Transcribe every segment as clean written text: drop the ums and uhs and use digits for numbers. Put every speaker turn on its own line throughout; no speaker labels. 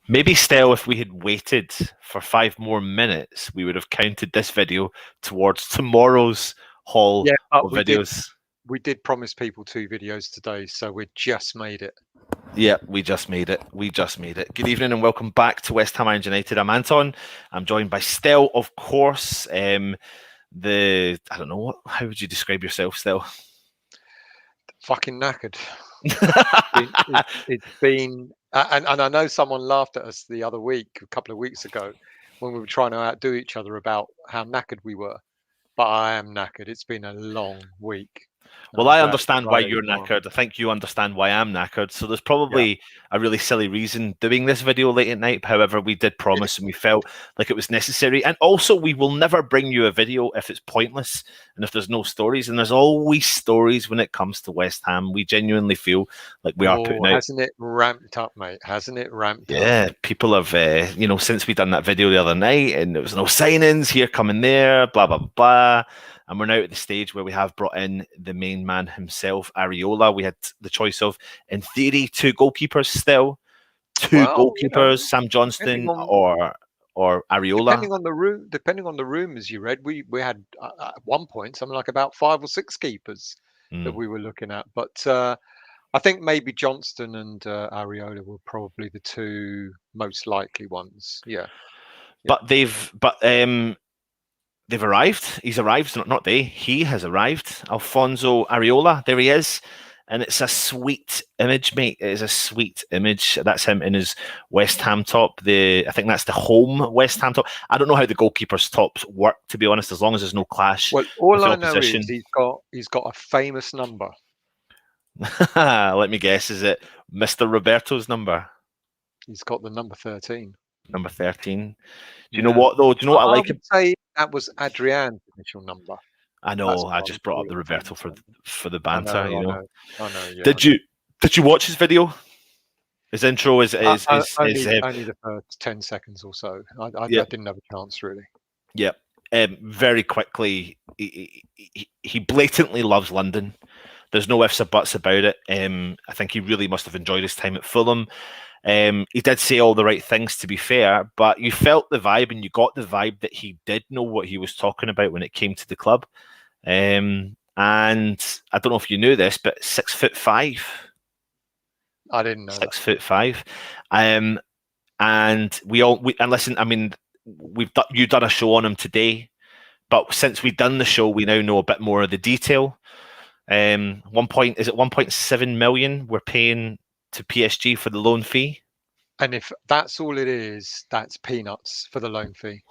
Maybe still, if we had waited for 5 more minutes, we would have counted this video towards tomorrow's haul of videos.
We did promise people 2 videos today, so we just made it.
Yeah, we just made it. We just made it. Good evening and welcome back to West Ham United. I'm Anton. I'm joined by Stel, of course. I don't know, how would you describe yourself, Stel?
Fucking knackered. It's been and I know someone laughed at us the other week, a couple of weeks ago, when we were trying to outdo each other about how knackered we were. But I am knackered. It's been a long week.
Well, I understand why you're knackered. I think you understand why I'm knackered. So there's probably a really silly reason doing this video late at night. However, we did promise and we felt like it was necessary. And also, we will never bring you a video if it's pointless and if there's no stories. And there's always stories when it comes to West Ham. We genuinely feel like we are putting out.
Hasn't it ramped up, mate? Hasn't it ramped up?
Yeah, people have, since we done that video the other night and there was no signings here, coming there, blah, blah, blah. And we're now at the stage where we have brought in the main man himself, Areola. We had the choice of, in theory, 2 goalkeepers still. 2 goalkeepers, Sam Johnston or Areola.
Depending on the rumors you read, we had at one point something like about 5 or 6 keepers that we were looking at. But I think maybe Johnston and Areola were probably the 2 most likely ones. Yeah.
But they've arrived. He's arrived, not they. He has arrived. Alfonso Areola, there he is. And it's a sweet image, mate. It is a sweet image. That's him in his West Ham top. I think that's the home West Ham top. I don't know how the goalkeeper's tops work, to be honest, as long as there's no clash.
Well, all I know is he's got a famous number.
Let me guess, is it Mr. Roberto's number?
He's got the number 13.
Number 13. Do you know what, though? Do you know what I like?
I would say that was Adrian's initial number.
I know. I just brought up the Roberto for the banter. I know.
Yeah,
did you watch his video? His intro is
only the first 10 seconds or so. I didn't have a chance really.
Yeah. Very quickly, he blatantly loves London. There's no ifs or buts about it. I think he really must have enjoyed his time at Fulham. He did say all the right things, to be fair, but you felt the vibe and you got the vibe that he did know what he was talking about when it came to the club. And I don't know if you knew this, but 6'5".
I didn't know
6'5". And listen, I mean, you've done a show on him today, but since we've done the show, we now know a bit more of the detail. Is it 1.7 million we're paying to PSG for the loan fee?
And if that's all it is, that's peanuts for the loan fee.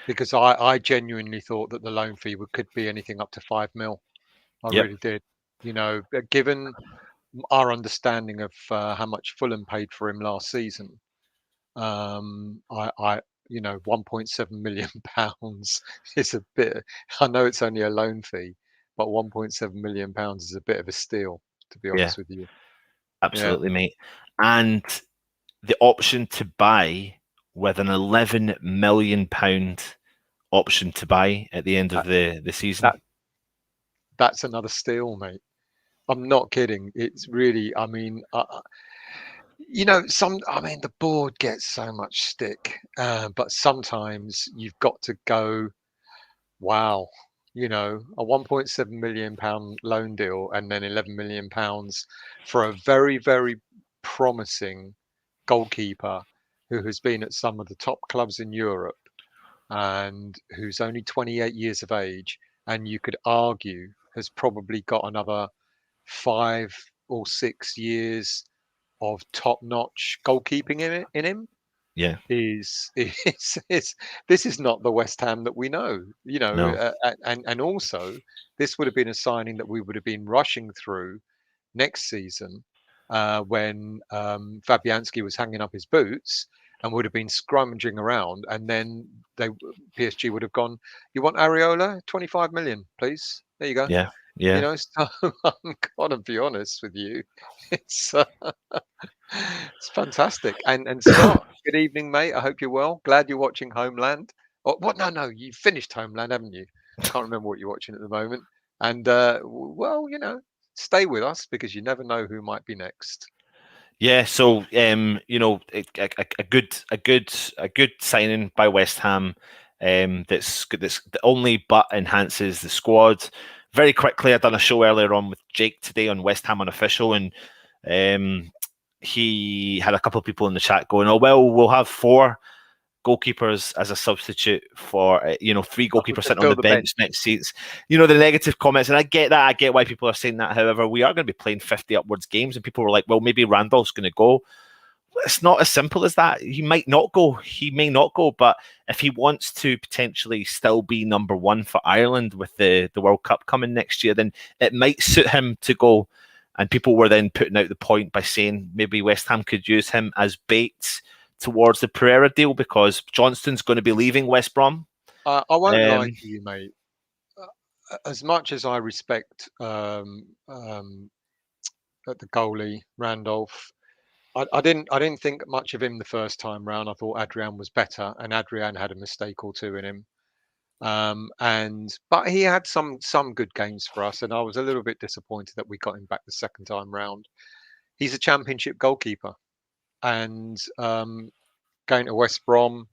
Because I genuinely thought that the loan fee could be anything up to 5 mil. I really did. You know, given our understanding of how much Fulham paid for him last season, 1.7 million pounds is a bit. I know it's only a loan fee, but 1.7 million pounds is a bit of a steal, to be honest with you.
Absolutely, mate. And the option to buy with an £11 million option to buy at the end of the season.
That's another steal, mate. I'm not kidding. It's really, I mean, the board gets so much stick, but sometimes you've got to go, wow. You know, a 1.7 million pound loan deal and then 11 million pounds for a very, very promising goalkeeper who has been at some of the top clubs in Europe and who's only 28 years of age, and you could argue has probably got another 5 or 6 years of top-notch goalkeeping in him.
Yeah,
this is not the West Ham that we know,
No.
And also this would have been a signing that we would have been rushing through next season when Fabianski was hanging up his boots, and would have been scrummaging around, and then PSG would have gone, "You want Areola? 25 million, please. There you go."
Yeah, yeah.
So I'm gonna be honest with you, it's uh, it's fantastic. And Scott, good evening, mate. I hope you're well. Glad you're watching Homeland. Oh, what? No, you finished Homeland, haven't you? Can't remember what you're watching at the moment. And well, stay with us because you never know who might be next.
Yeah, so a good signing by West Ham, that only but enhances the squad. Very quickly, I done a show earlier on with Jake today on West Ham Unofficial, and he had a couple of people in the chat going, "Oh well, we'll have 4 goalkeepers as a substitute for 3 goalkeepers
To
sitting on
fill
the
the bench.
bench next seats." The negative comments, and I get that. I get why people are saying that. However, we are going to be playing 50 upwards games, and people were like, "Well, maybe Randolph's going to go." It's not as simple as that. He might not go. He may not go. But if he wants to potentially still be number one for Ireland with the World Cup coming next year, then it might suit him to go. And people were then putting out the point by saying maybe West Ham could use him as bait towards the Pereira deal because Johnston's going to be leaving West Brom.
I won't lie
Um,
to you, mate. As much as I respect the goalie Randolph, I didn't think much of him the first time round. I thought Adrian was better, and Adrian had a mistake or two in him. But he had some good games for us, and I was a little bit disappointed that we got him back the second time round. He's a championship goalkeeper, and going to West Brom,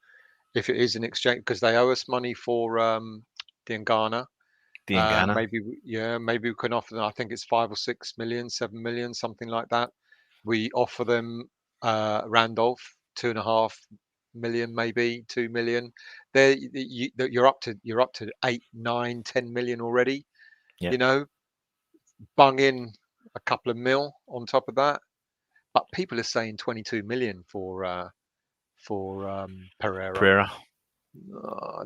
if it is an exchange, because they owe us money for Diangana.
Diangana.
Maybe we can offer them. I think it's 5 or 6 million, 7 million, something like that. We offer them Randolph 2.5 million, maybe 2 million. There, you're up to 8, 9, 10 million already.
Yeah.
Bung in a couple of mil on top of that. But people are saying 22 million for Pereira.
Pereira.
Uh,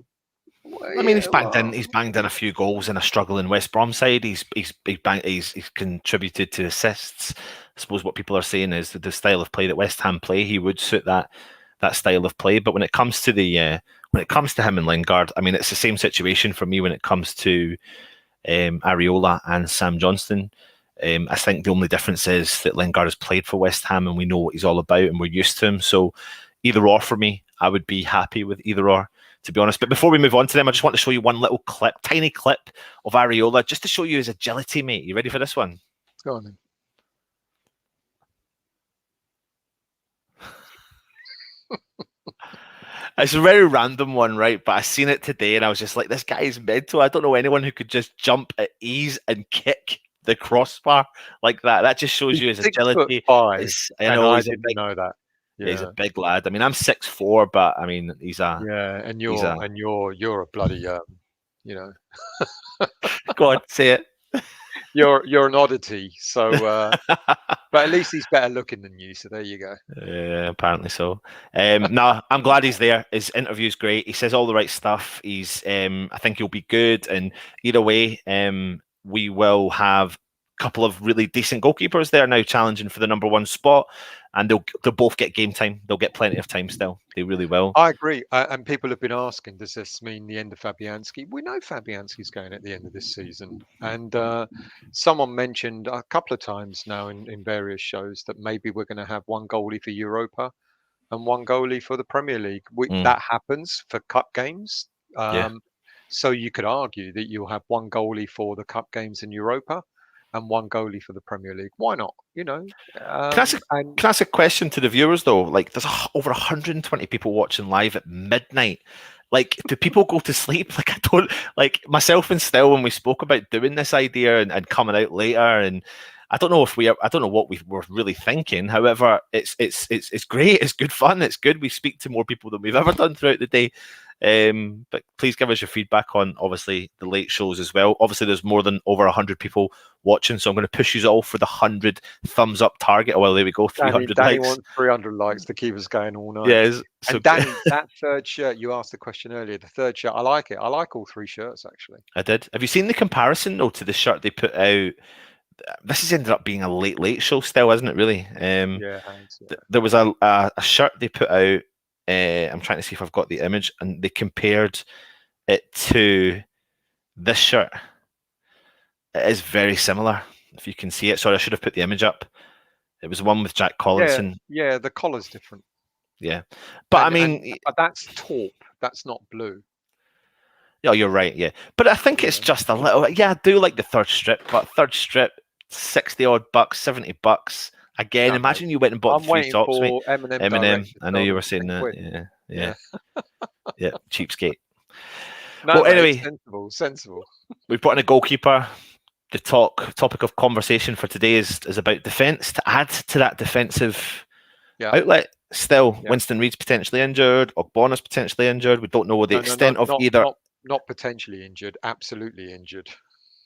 I mean, he's
yeah,
banged in.
well,
He's banged in a few goals in a struggling West Brom side. He's contributed to assists. I suppose what people are saying is that the style of play that West Ham play, he would suit that style of play. But when it comes to him and Lingard, I mean, it's the same situation for me when it comes to Areola and Sam Johnston. I think the only difference is that Lingard has played for West Ham and we know what he's all about and we're used to him. So either or for me, I would be happy with either or, to be honest. But before we move on to them, I just want to show you one little clip, tiny clip of Areola, just to show you his agility, mate. You ready for this one?
go on then.
It's a very random one, right? But I seen it today and I was just like, this guy is mental. I don't know anyone who could just jump at ease and kick the crossbar like that. That just shows you his
He's
agility.
6'5",
I
and
know
I
he's a
didn't
big,
know that.
yeah, he's a
Yeah,
big lad. I mean, I'm 6'4", but I mean,
yeah, and
he's a.
you're a bloody you know,
Go on, say it.
you're an oddity. So, but at least he's better looking than you. So there you go.
Yeah, apparently so. No, I'm glad he's there. His interview's great. He says all the right stuff. I think he'll be good. And either way, we will have a couple of really decent goalkeepers there now challenging for the number one spot, and they'll both get game time. They'll get plenty of time still. They really will.
I agree. And people have been asking, does this mean the end of Fabianski? We know Fabianski's going at the end of this season. And someone mentioned a couple of times now in various shows that maybe we're going to have one goalie for Europa and one goalie for the Premier League. That happens for cup games.
Yeah.
So you could argue that you'll have one goalie for the cup games in Europa and one goalie for the Premier League. Why not?
Can I ask a question to the viewers though? Like, there's over 120 people watching live at midnight. Like, do people go to sleep? Like, I don't, like myself and Still, when we spoke about doing this idea and coming out later, and I don't know what we were really thinking. However, it's great. It's good fun. It's good. We speak to more people than we've ever done throughout the day. But please give us your feedback on obviously the late shows as well. Obviously, there's more than over 100 people watching, so I'm going to push you all for the 100 thumbs up target. Oh, well, there we go, 300
Danny
likes.
wants 300 likes to keep us going all night.
Yeah, so
and Danny, that third shirt, you asked the question earlier, the third shirt, I like it. I like all 3 shirts, actually.
I did. Have you seen the comparison though to the shirt they put out? This has ended up being a late show still, isn't it, really?
Yeah, thanks, yeah.
There was a shirt they put out I'm trying to see if I've got the image, and they compared it to this shirt. It is very similar. If you can see it. Sorry, I should have put the image up. It was the one with Jack Collinson.
Yeah, the collar's different.
Yeah, but I mean,
but that's taupe. That's not blue.
Yeah, you're right. Yeah, but I think it's just a little. Yeah, I do like the third strip, but third strip, 60 odd bucks, $70. Again, imagine you went and bought
I'm
the three
waiting
tops, mate.
for Eminem.
Eminem.
Direct to
I know
sell
you
them
were
for
saying
10
that.
quid.
Yeah. Yeah. Cheapskate.
No,
Well,
mate,
anyway,
sensible.
we've put in a goalkeeper. The topic of conversation for today is about defence. To add to that defensive outlet, still Winston Reid's potentially injured, Ogbonna's potentially injured. We don't know the extent of either.
Not potentially injured, absolutely injured.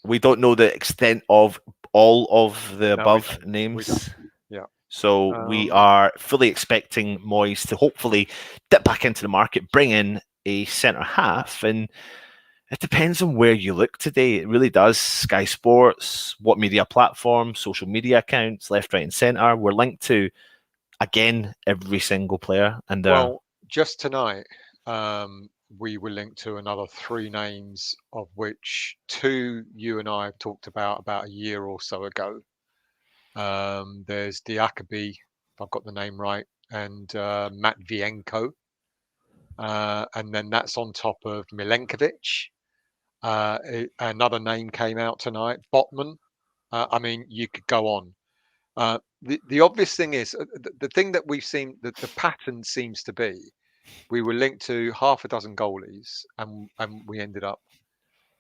We don't know the extent of all of the above names.
Yeah.
So we are fully expecting Moyes to hopefully dip back into the market, bring in a centre half, and it depends on where you look today. It really does. Sky Sports, what media platforms, social media accounts, left, right, and centre. We're linked to, again, every single player. And
well, just tonight, we were linked to another 3 names, of which 2 you and I have talked about a year or so ago. There's Diakabi, if I've got the name right, and Matvienko. And then that's on top of Milenkovic. Another name came out tonight, Botman. I mean, you could go on. The obvious thing is, the thing that we've seen, that the pattern seems to be, we were linked to half a dozen goalies, and we ended up,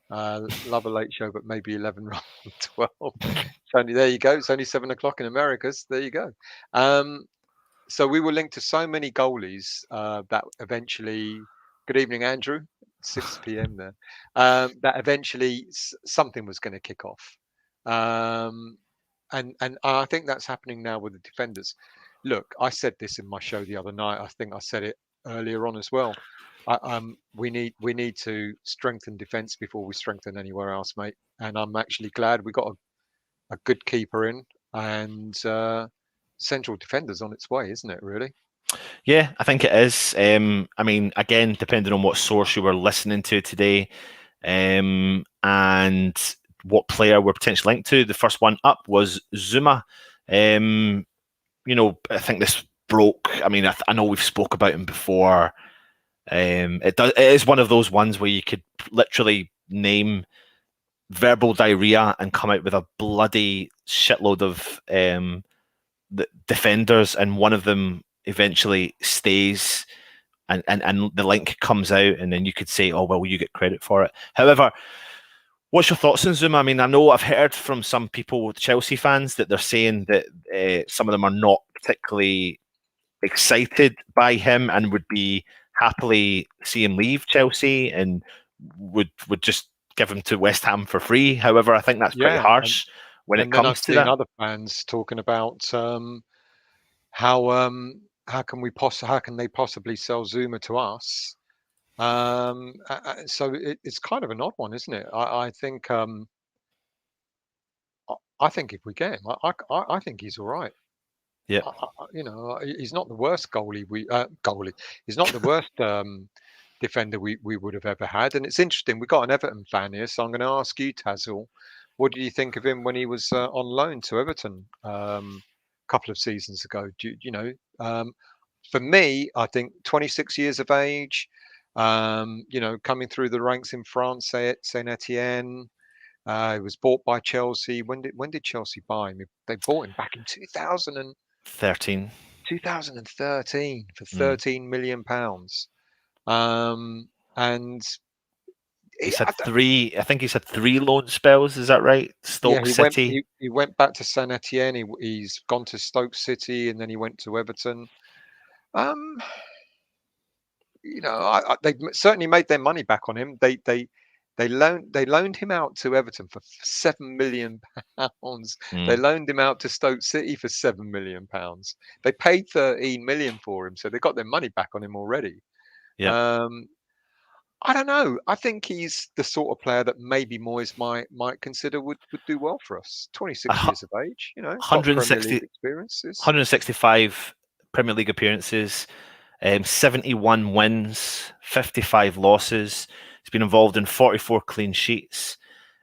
love a late show, but maybe 11 rather than 12. There you go. It's only 7 o'clock in Americas. There you go. So we were linked to so many goalies that eventually, good evening, Andrew, 6 p.m. there, that eventually something was going to kick off. And I think that's happening now with the defenders. Look, I said this in my show the other night. I think I said it earlier on as well. We need to strengthen defence before we strengthen anywhere else, mate. And I'm actually glad we got a good keeper in, and central defenders on its way, isn't it? Really?
Yeah, I think it is. I mean, again, depending on what source you were listening to today, and what player we're potentially linked to. The first one up was Zouma. I think this broke. I mean, I know we've spoke about him before. It is one of those ones where you could literally name verbal diarrhea and come out with a bloody shitload of the defenders, and one of them eventually stays, and the link comes out, and then you could say, oh, well, you get credit for it. However, what's your thoughts on Zouma? I mean, I know I've heard from some people, Chelsea fans, that they're saying that some of them are not particularly excited by him and would be happily see him leave Chelsea and would just give him to West Ham for free. However, I think that's pretty harsh when it comes to that.
And then I've seen other fans talking about how can they possibly sell Zouma to us? So it's kind of an odd one, isn't it? I think if we get him, I think he's all right.
Yeah,
he's not the worst goalie. He's not the worst defender we would have ever had. And it's interesting. We've got an Everton fan here, so I'm going to ask you, Tazil, what did you think of him when he was on loan to Everton a couple of seasons ago? For me, I think 26 years of age, coming through the ranks in France, Saint Etienne. He was bought by Chelsea. When did Chelsea buy him? They bought him back in 2013 for £13 million. And
he's had three. I think he's had 3 loan spells. Is that right? Stoke City.
He went back to Saint Etienne. He's gone to Stoke City, and then he went to Everton. They certainly made their money back on him. They loaned him out to Everton for £7 million. They loaned him out to Stoke City for £7 million. They paid £13 million for him, so they got their money back on him already.
Yeah.
I don't know. I think he's the sort of player that maybe Moyes might consider would do well for us. 26 years of age,
160
experiences,
165 Premier League appearances. 71 wins, 55 losses. He's been involved in 44 clean sheets.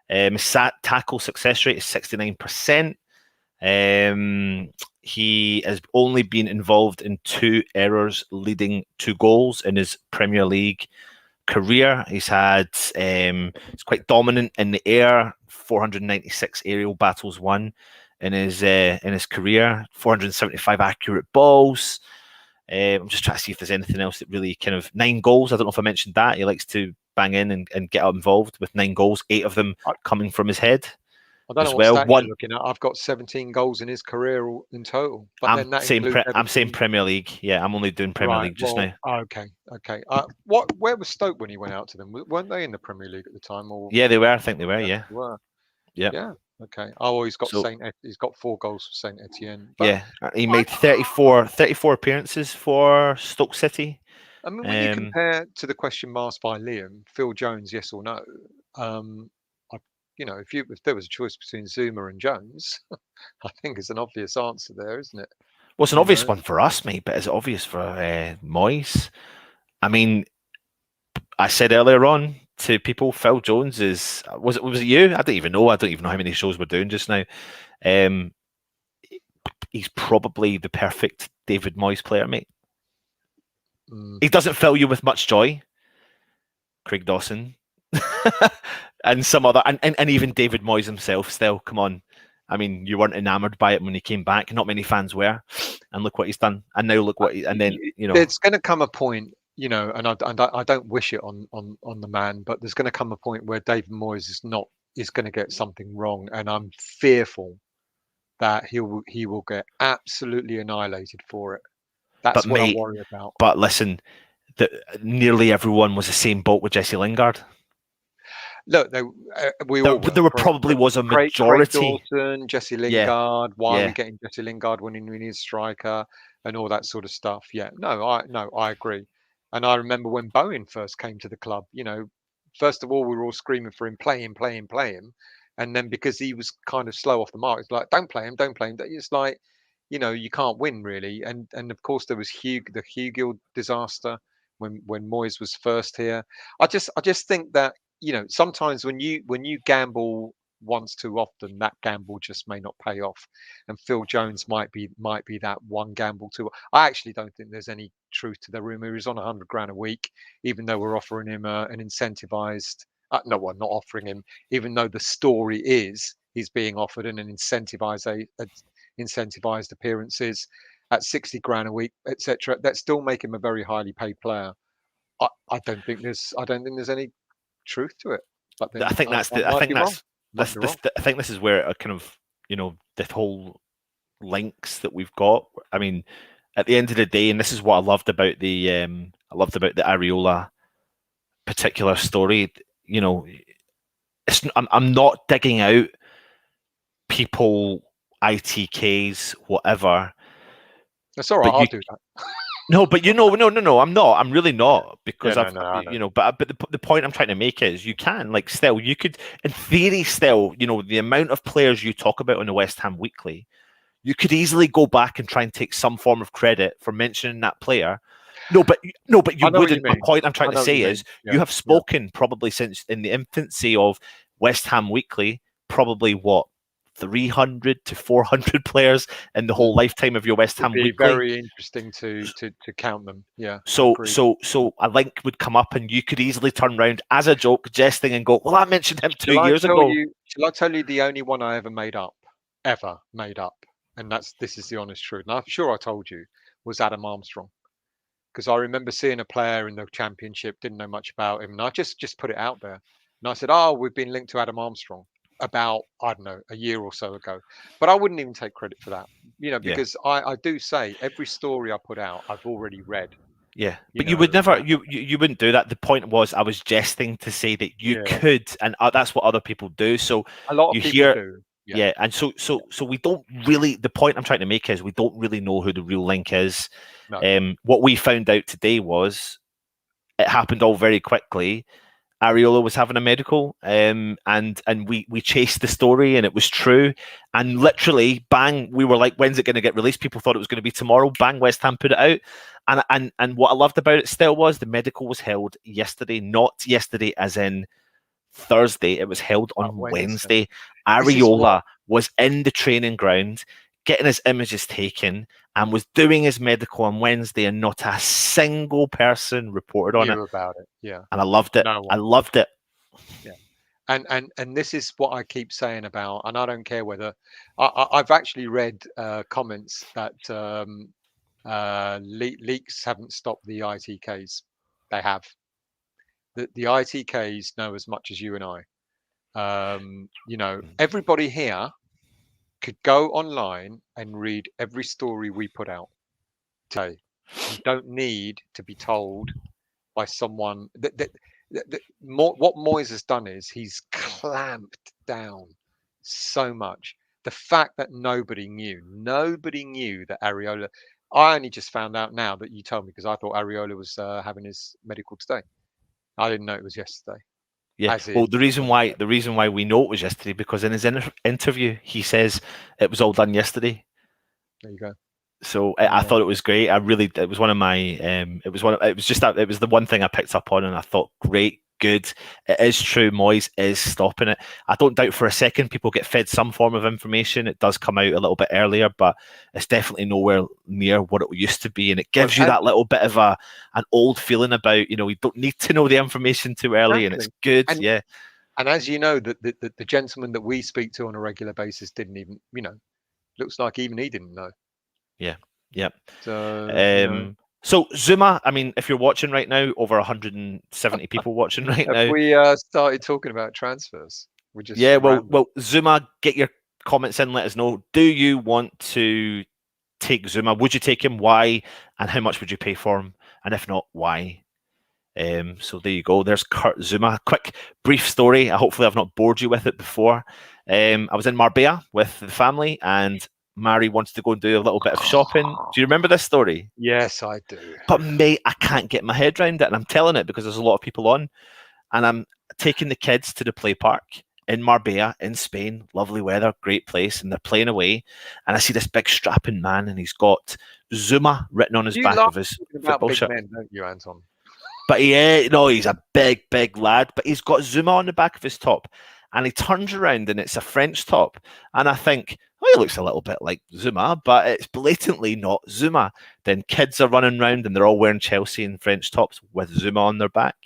His tackle success rate is 69%. He has only been involved in 2 errors leading to goals in his Premier League career. He's quite dominant in the air. 496 aerial battles won in his career. 475 accurate balls. I'm just trying to see if there's anything else that really kind of 9 goals. I don't know if I mentioned that. He likes to bang in and get involved with 9 goals, 8 of them coming from his head.
I don't
as
know
well.
what stat you're looking at. I've got 17 goals in his career in total. But then that includes
I'm saying Premier League. Yeah, I'm only doing Premier League just now.
Okay. Where was Stoke when he went out to them? Weren't they in the Premier League at the time? Or
yeah, they were. I think they were. Yeah.
They were.
Yeah.
Yeah. Okay. Oh, he's got he's got 4 goals for Saint Etienne.
Yeah, he made 34 appearances for Stoke City.
I mean, when you compare to the question asked by Liam, Phil Jones, yes or no? If there was a choice between Zouma and Jones, I think it's an obvious answer there, isn't it?
Well, it's an obvious one for us, mate, but is it obvious for Moyes? I mean, I said earlier on to people, Phil Jones was it you? I don't even know how many shows we're doing just now. He's probably the perfect David Moyes player, mate. He doesn't fill you with much joy. Craig Dawson. And some other, and even David Moyes himself still, come on. I mean, you weren't enamoured by it when he came back. Not many fans were. And look what he's done. And now look what
There's going to come a point, and I don't wish it on the man, but there's going to come a point where David Moyes is going to get something wrong. And I'm fearful that he will get absolutely annihilated for it. That's what I worry about.
But listen, nearly everyone was the same boat with Jesse Lingard.
Look, there
probably was a majority.
Craig Dawson, Jesse Lingard. Why are we getting Jesse Lingard when we need a striker and all that sort of stuff? Yeah, I agree. And I remember when Bowen first came to the club. First of all, we were all screaming for him, play him. And then because he was kind of slow off the mark, it's like, don't play him. It's like, you can't win really. And of course there was the Hugill disaster when Moyes was first here. I just think that, sometimes when you gamble once too often, that gamble just may not pay off. And Phil Jones might be that one gamble too. I actually don't think there's any truth to the rumor. He's on $100,000 a week, even though we're offering him an incentivized. No, we're not offering him, even though the story is he's being offered an incentivized appearances at $60,000 a week, etc. That still make him a very highly paid player. I don't think there's any truth to it. But then
I think this is where it kind of, the whole links that we've got. I mean, at the end of the day, and this is what I loved about the Areola particular story. I'm not digging out people, ITKs, whatever.
That's all right. I'll do that.
No, but no, I'm not. I'm really not, because But the point I'm trying to make is you could, in theory, the amount of players you talk about on the West Ham Weekly, you could easily go back and try and take some form of credit for mentioning that player. No, but you wouldn't. The point I'm trying to say is you have spoken probably since in the infancy of West Ham Weekly, probably 300 to 400 players in the whole lifetime of your West Ham Weekly.
Very interesting to count them. Yeah.
So a link would come up, and you could easily turn around as a joke, jesting, and go, "Well, I mentioned him 2 years ago."
Shall I tell you the only one I ever made up, and this is the honest truth. And I'm sure I told you, was Adam Armstrong, because I remember seeing a player in the Championship, didn't know much about him, and I just put it out there, and I said, "Oh, we've been linked to Adam Armstrong." About, I don't know, a year or so ago, but I wouldn't even take credit for that, because I do say every story I put out, I've already read.
Yeah, but you would never, you wouldn't do that. The point was, I was jesting to say that you could, and that's what other people do. So
a lot of people do.
Yeah, and so we don't really. The point I'm trying to make is we don't really know who the real link is.
No.
What we found out today was it happened all very quickly. Areola was having a medical, and we chased the story, and it was true. And literally, bang, we were like, when's it going to get released? People thought it was going to be tomorrow. Bang, West Ham put it out. And what I loved about it still was the medical was held yesterday, not yesterday as in Thursday. It was held on Wednesday. Areola was in the training ground, getting his images taken, and was doing his medical on Wednesday, and not a single person reported on it
about it. Yeah,
and I loved it. I loved it.
Yeah, and this is what I keep saying about, and I don't care whether I've actually read comments that leaks haven't stopped the ITKs. They have. The ITKs know as much as you and I. You know, everybody here could go online and read every story we put out today. You don't need to be told by someone what Moyes has done is he's clamped down so much. The fact that nobody knew that Areola. I only just found out now that you told me, because I thought Areola was having his medical today. I didn't know it was yesterday.
Yeah. Well, the reason why we know it was yesterday, because in his interview he says it was all done yesterday.
There you go.
So I thought it was great. It was one of my, it was the one thing I picked up on, and I thought, great, good. It is true. Moyes is stopping it. I don't doubt for a second people get fed some form of information. It does come out a little bit earlier, but it's definitely nowhere near what it used to be. And it gives you that little bit of an old feeling about, you don't need to know the information too early, and it's good. Yeah.
And as you know, the gentleman that we speak to on a regular basis didn't even, looks like even he didn't know.
Yeah. Yeah.
So,
so Zouma, I mean, if you're watching right now, over 170 people watching right now.
We started talking about transfers. We just
well, Zouma, get your comments in. Let us know. Do you want to take Zouma? Would you take him? Why? And how much would you pay for him? And if not, why? So there you go. There's Kurt Zouma. Quick, brief story. Hopefully, I've not bored you with it before. I was in Marbella with the family, and Mary wants to go and do a little bit of shopping. Do you remember this story?
Yes, I do.
But mate, I can't get my head around it, and I'm telling it because there's a lot of people on, and I'm taking the kids to the play park in Marbella in Spain. Lovely weather, great place, and they're playing away. And I see this big strapping man, and he's got Zouma written on his back of his football shirt.
Men, don't you, Anton?
But he's a big lad, but he's got Zouma on the back of his top, and he turns around and it's a French top, and I think, well, he looks a little bit like Zouma, but it's blatantly not Zouma. Then kids are running around and they're all wearing Chelsea and French tops with Zouma on their back.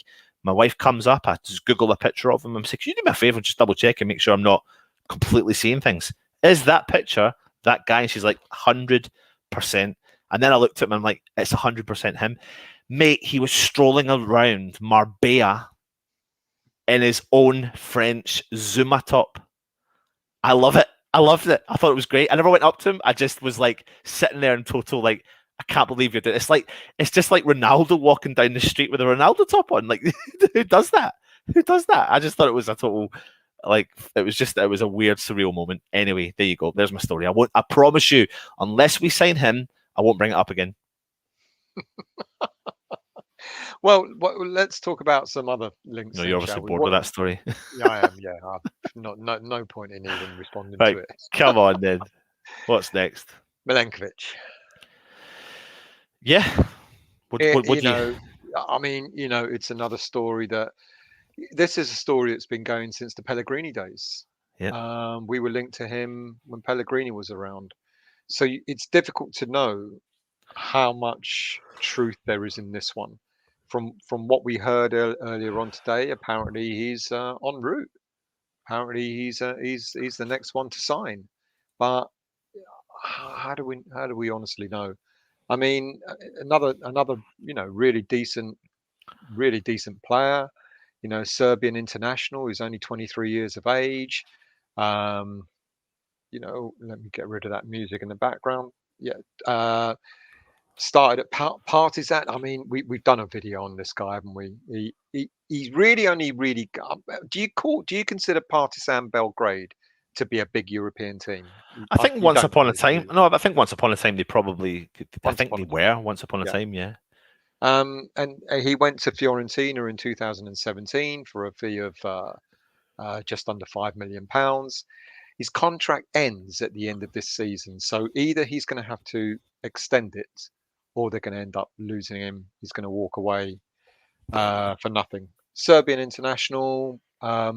My wife comes up, I just Google a picture of him. I'm saying, can you do me a favour and just double check and make sure I'm not completely seeing things? Is that picture that guy? And she's like, 100%. And then I looked at him and I'm like, it's 100% him. Mate, he was strolling around Marbella in his own French Zouma top. I love it. I loved it. I thought it was great. I never went up to him. I just was like sitting there in total, like, I can't believe you're doing it. It's just like Ronaldo walking down the street with a Ronaldo top on. Like, who does that? Who does that? I just thought it was a total, like, it was a weird, surreal moment. Anyway, there you go. There's my story. I promise you, unless we sign him, I won't bring it up again.
Well, let's talk about some other links.
No, you're obviously bored with that story.
Yeah, I am. Yeah, no point in even responding
right,
to it.
Come on, then. What's next?
Milenkovic.
Yeah.
I mean, it's another story this is a story that's been going since the Pellegrini days.
Yeah.
We were linked to him when Pellegrini was around, so it's difficult to know how much truth there is in this one. From what we heard earlier on today, apparently he's en route. Apparently he's the next one to sign. But how do we honestly know? I mean, another really decent player. Serbian international. He's only 23 years of age. Let me get rid of that music in the background. Yeah. Started at Partizan. I mean, we've done a video on this guy, haven't we? He's really only really. Do you consider Partizan Belgrade to be a big European team?
I think once upon a time. No, I think once upon a time they probably. I think they were once upon a time. Yeah.
And he went to Fiorentina in 2017 for a fee of just under £5 million. His contract ends at the end of this season, so either he's going to have to extend it, or they're going to end up losing him. He's going to walk away for nothing. Serbian international. As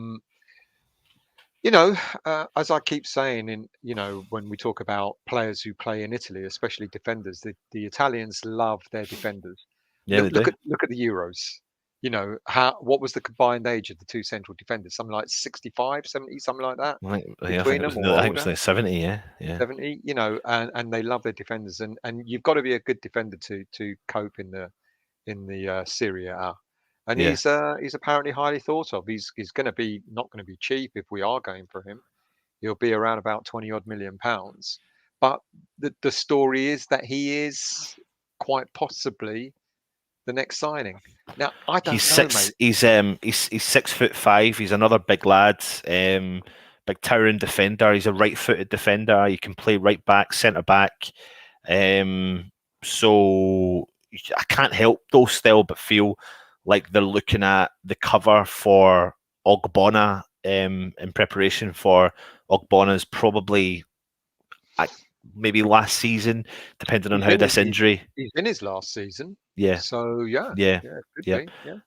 I keep saying, when we talk about players who play in Italy, especially defenders, the Italians love their defenders.
Yeah, they do.
Look at the Euros. What was the combined age of the two central defenders? Something like 65, 70, something like that
I think
between
it was.
them, or
I think it was
older.
like 70. Yeah, yeah,
70. And they love their defenders, and you've got to be a good defender to cope in the Serie A. And
yeah.
he's apparently highly thought of. He's going to be not going to be cheap if we are going for him. He'll be around about 20 odd £1 million. But the story is that he is quite possibly the next signing. Now I don't know, mate.
He's 6'5". He's another big lad. Big towering defender. He's a right-footed defender. He can play right back, centre back. So I can't help though still but feel like they're looking at the cover for Ogbonna in preparation for Ogbona's probably maybe last season, depending on how this injury.
He's in his last season.
Yeah.
So yeah,
Yeah.
it could
Yeah.
be. Yeah.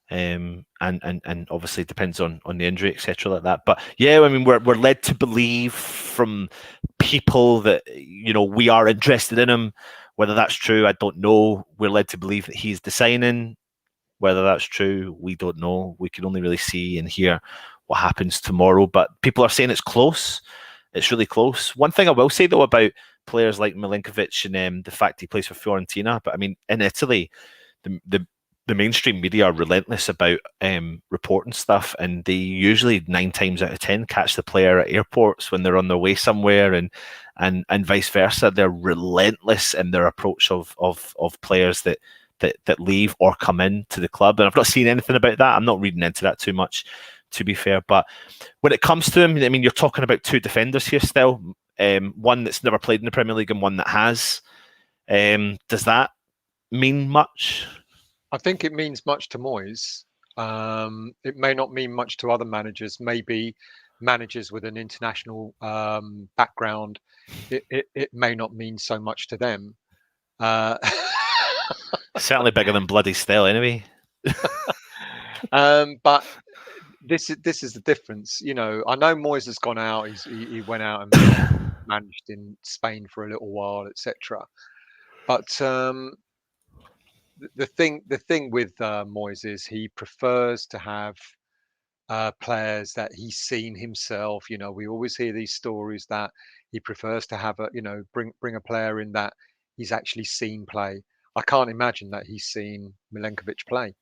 And obviously depends on the injury, etc. like that. But yeah, I mean we're led to believe from people that we are interested in him. Whether that's true, I don't know. We're led to believe that he's the signing. Whether that's true, we don't know. We can only really see and hear what happens tomorrow. But people are saying it's close. It's really close. One thing I will say though about players like Milenkovic and the fact he plays for Fiorentina, but I mean in Italy, the mainstream media are relentless about reporting stuff, and they usually 9 times out of 10 catch the player at airports when they're on their way somewhere, and vice versa. They're relentless in their approach of players that leave or come in to the club. And I've not seen anything about that. I'm not reading into that too much, to be fair. But when it comes to him, I mean, you're talking about two defenders here still. One that's never played in the Premier League and one that has. Does that mean much?
I think it means much to Moyes. It may not mean much to other managers. Maybe managers with an international background, it may not mean so much to them.
Certainly bigger than bloody Stell, anyway.
But this is the difference. I know Moyes has gone out. He went out and managed in Spain for a little while, etc. But the thing with Moyes is he prefers to have players that he's seen himself. We always hear these stories that he prefers to have bring a player in that he's actually seen play. I can't imagine that he's seen Milenkovic play.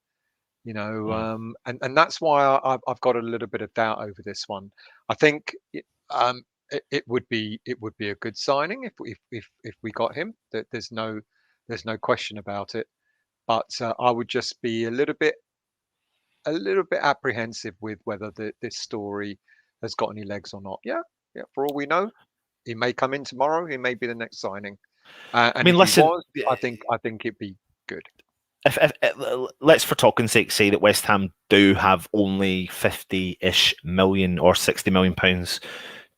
And that's why I've got a little bit of doubt over this one. I think it would be a good signing if we got him. There's no question about it. But I would just be a little bit apprehensive with whether this story has got any legs or not. Yeah. For all we know, he may come in tomorrow. He may be the next signing. And I mean, listen, I think it'd be good.
If let's, for talking sake, say that West Ham do have only 50-ish million or 60 million pounds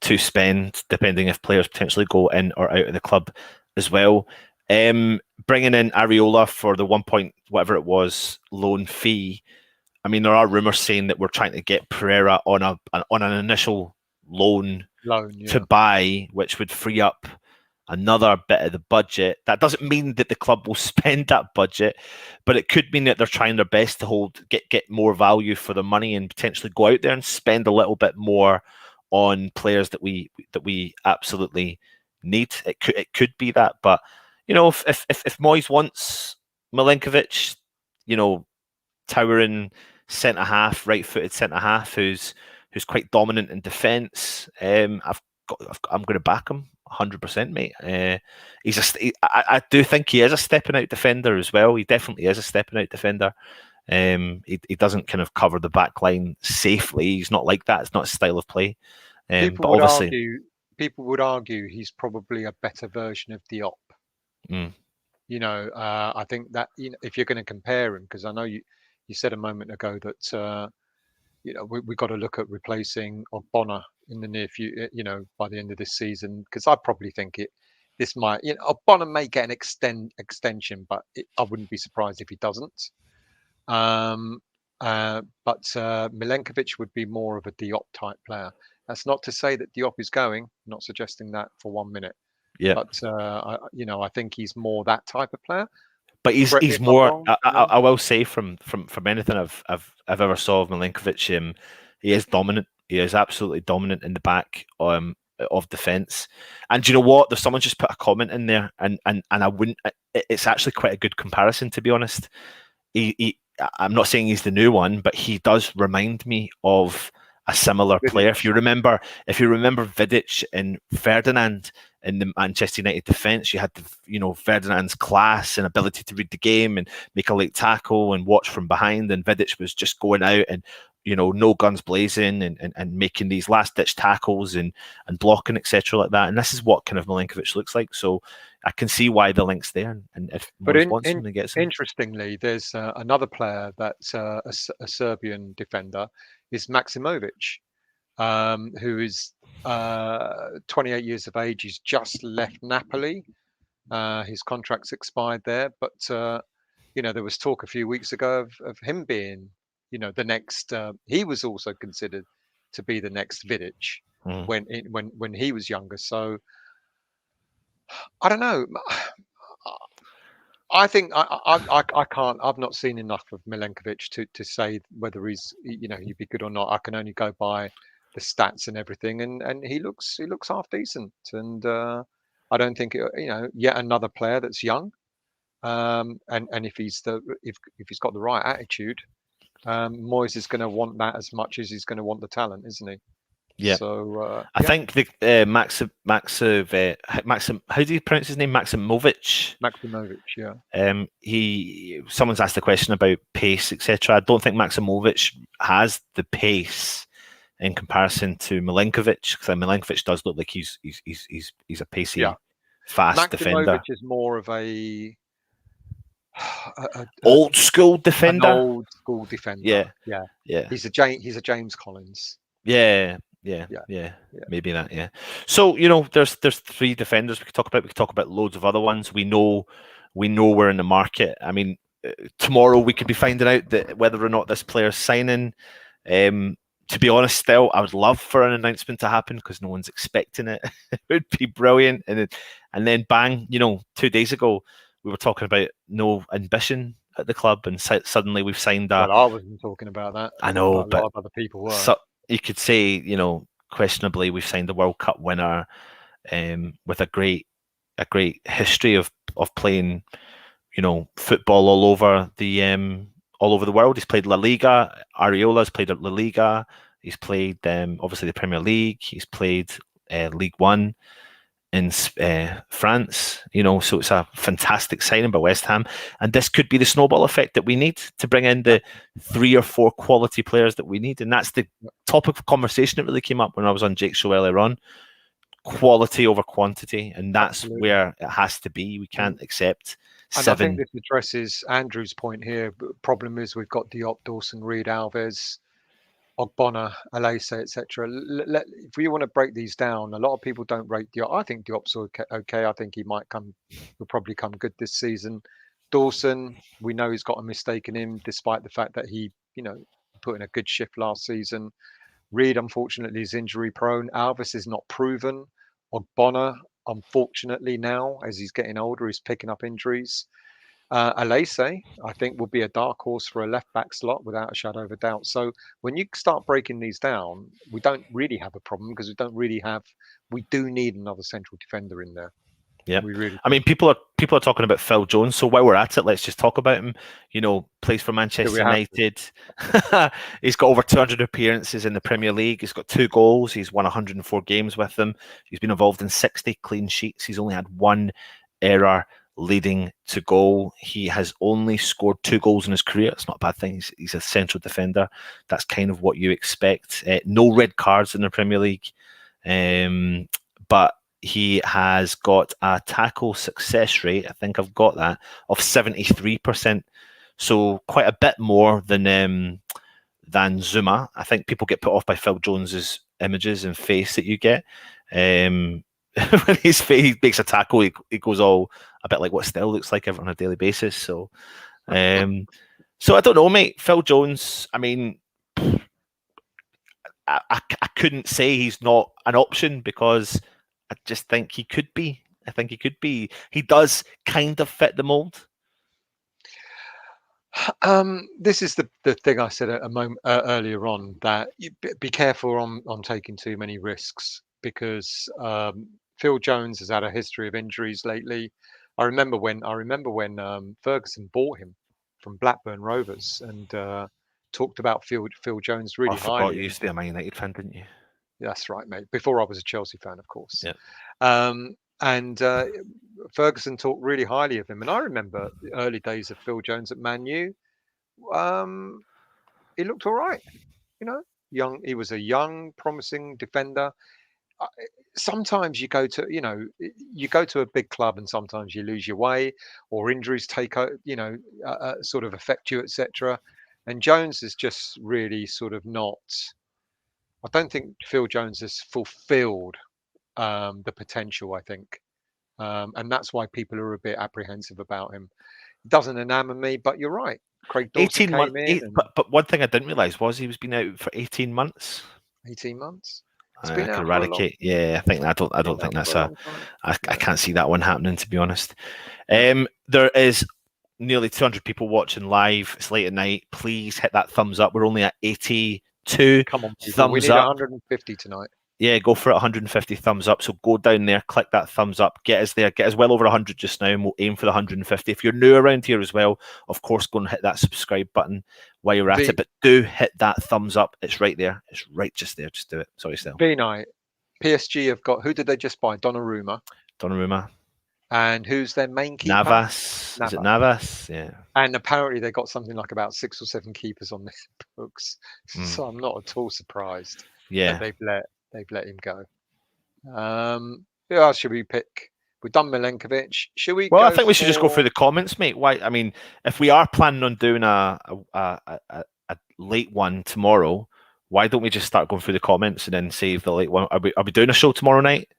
to spend, depending if players potentially go in or out of the club as well. Bringing in Areola for the 1 point whatever it was loan fee. I mean, there are rumours saying that we're trying to get Pereira on an initial loan to buy, which would free up another bit of the budget. That doesn't mean that the club will spend that budget, but it could mean that they're trying their best to get more value for the money and potentially go out there and spend a little bit more on players that we absolutely need. It could be that, but if Moyes wants Milenkovic, towering centre half, right-footed centre half, who's quite dominant in defence, I'm going to back him 100%, mate. I do think he is a stepping out defender as well. He definitely is a stepping out defender. He doesn't kind of cover the back line safely. He's not like that. It's not his style of play.
People would argue he's probably a better version of Diop. I think that if you're going to compare him, because I know you said a moment ago that we've got to look at replacing Ogbonna in the near future, by the end of this season, because I probably think this might, Ogbonna may get an extension, but I wouldn't be surprised if he doesn't. But Milenkovic would be more of a Diop type player. That's not to say that Diop is going. I'm not suggesting that for 1 minute.
Yeah.
But I think he's more that type of player.
But he's
Correct me if I'm
more.
wrong,
I will say from anything I've ever saw of Milenkovic, he is dominant. He is absolutely dominant in the back of defence. And do you know what? There's someone just put a comment in there, and I wouldn't. It's actually quite a good comparison, to be honest. I'm not saying he's the new one, but he does remind me of a similar player. If you remember Vidic and Ferdinand in the Manchester United defence, you had Ferdinand's class and ability to read the game and make a late tackle and watch from behind, and Vidic was just going out and no guns blazing and making these last ditch tackles and blocking, etc. like that. And this is what kind of Milenkovic looks like. So I can see why the link's there. And if Moyes wants him, he gets him.
Interestingly, there's another player that's a Serbian defender, is Maximovic, who is 28 years of age. He's just left Napoli. His contract's expired there, but there was talk a few weeks ago of him being, the next. He was also considered to be the next Vidic when he was younger. So I don't know. I think I can't. I've not seen enough of Milenkovic to say whether he'd be good or not. I can only go by the stats and everything, and he looks half decent. And I don't think yet another player that's young. And if he's got the right attitude, Moyes is going to want that as much as he's going to want the talent, isn't he?
Yeah.
So
I think the Maxim. How do you pronounce his name? Maximovic.
Maximovic. Yeah.
Someone's asked a question about pace, etc. I don't think Maximovic has the pace in comparison to Milenkovic, because Milenkovic does look like he's a pacey, fast defender.
Maximovic is more of a
old school defender.
An old school defender. Yeah. He's a James Collins.
Yeah, maybe that. Yeah. So there's 3 defenders we could talk about. We could talk about loads of other ones. We know we're in the market. I mean, tomorrow we could be finding out that whether or not this player's signing. To be honest, still, I would love for an announcement to happen because no one's expecting it. It would be brilliant. And then bang, 2 days ago we were talking about no ambition at the club, and suddenly we've signed
Well, I wasn't talking about that.
I know,
but a lot of other people were.
So you could say, questionably, we've signed a World Cup winner with a great history of playing, football all over the world. He's played La Liga. Areola has played at La Liga. He's played obviously the Premier League. He's played League One in France. So it's a fantastic signing by West Ham, and this could be the snowball effect that we need to bring in the 3 or 4 quality players that we need. And that's the topic of conversation that really came up when I was on Jake's show earlier on. Quality over quantity, and that's where it has to be. We can't accept 7.
And I think this addresses Andrew's point here. Problem is we've got Diop, Dawson, Reed, Alves, Ogbonna, Alese, etc. If we want to break these down, a lot of people don't rate Diop. I think Diop's okay. I think he'll probably come good this season. Dawson, we know he's got a mistake in him, despite the fact that he, put in a good shift last season. Reed, unfortunately, is injury prone. Alves is not proven. Ogbonna, unfortunately, now as he's getting older, he's picking up injuries. Alese, I think, will be a dark horse for a left back slot without a shadow of a doubt. So when you start breaking these down, we don't really have a problem because we do need another central defender in there.
Yeah, we really. I mean, people are talking about Phil Jones. So while we're at it, let's just talk about him. Plays for Manchester United. He's got over 200 appearances in the Premier League. He's got 2 goals. He's won 104 games with them. He's been involved in 60 clean sheets. He's only had 1 error leading to goal. He has only scored 2 goals in his career. It's not a bad thing. He's a central defender. That's kind of what you expect. No red cards in the Premier League. But he has got a tackle success rate, I think I've got that, of 73%. So quite a bit more than Zouma. I think people get put off by Phil Jones's images and face that you get. When he makes a tackle, he goes all a bit like what Still looks like on a daily basis. So, so I don't know, mate. Phil Jones, I mean, I couldn't say he's not an option because I just think he could be. I think he could be. He does kind of fit the mold.
This is the thing I said a moment earlier on, that you be careful on taking too many risks, because Phil Jones has had a history of injuries lately. I remember when Ferguson bought him from Blackburn Rovers and talked about Phil Jones really
I forgot
highly.
you used to be a Man United fan, didn't you?
That's right, mate. Before I was a Chelsea fan, of course.
Yeah.
And Ferguson talked really highly of him. And I remember the early days of Phil Jones at Man U. He looked all right, you know. Young, he was a young, promising defender. Sometimes you go to a big club, and sometimes you lose your way, or injuries take sort of affect you, etc. And Jones is just really sort of not. I don't think Phil Jones has fulfilled the potential, I think. And that's why people are a bit apprehensive about him. It doesn't enamour me, but you're right. Craig Dawson
18 months.
came in, and
But one thing I didn't realise was he was been out for 18 months.
18 months. It's
I
been
can
out for a long,
eradicate. Yeah, I don't think that's
for a long time.
I
Yeah.
can't see that one happening, to be honest.
Yeah.
There is nearly 200 people watching live. It's late at night. Please hit that thumbs up. We're only at 82
Come on, people. We
thumbs
need
up.
150 tonight.
Yeah, go for it. 150 thumbs up. So go down there, click that thumbs up, get us there, get us well over 100 just now, and we'll aim for the 150. If you're new around here as well, of course, go and hit that subscribe button while you're at it. But do hit that thumbs up. It's right there. It's right just there. Just do it. Sorry, Stel.
B-Night. PSG have got, who did they just buy? Donnarumma. And who's their main keeper?
Navas. Is it Navas? Yeah.
And apparently they got something like about 6 or 7 keepers on their books. So I'm not at all surprised that they've let him go. Who else should we pick? We've done Milenkovic. Should we?
Well, I think we should just go through the comments, mate. Why? I mean, if we are planning on doing a late one tomorrow, why don't we just start going through the comments and then save the late one? Are we doing a show tomorrow night?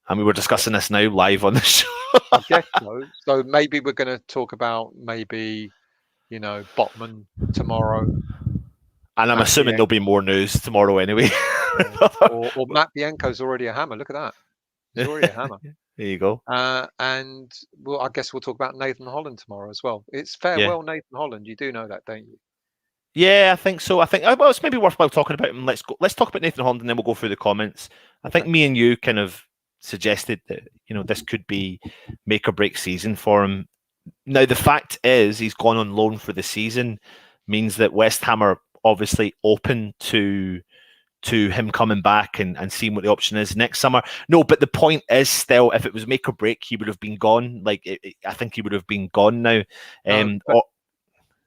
And we were discussing this now live on the show.
I guess so. So maybe we're going to talk about Botman tomorrow.
And I'm assuming there'll be more news tomorrow anyway.
or Matt Bianco's already a hammer. Look at that. He's already a hammer.
There you go.
And I guess we'll talk about Nathan Holland tomorrow as well. It's farewell Nathan Holland. You do know that, don't you?
Yeah, I think so. I think it's maybe worthwhile talking about him. Let's talk about Nathan Holland, and then we'll go through the comments. I think me and you kind of suggested that this could be make or break season for him. Now the fact is he's gone on loan for the season, means that West Ham are obviously open to him coming back and seeing what the option is next summer. No, but the point is still, if it was make or break, he would have been gone. I think he would have been gone now.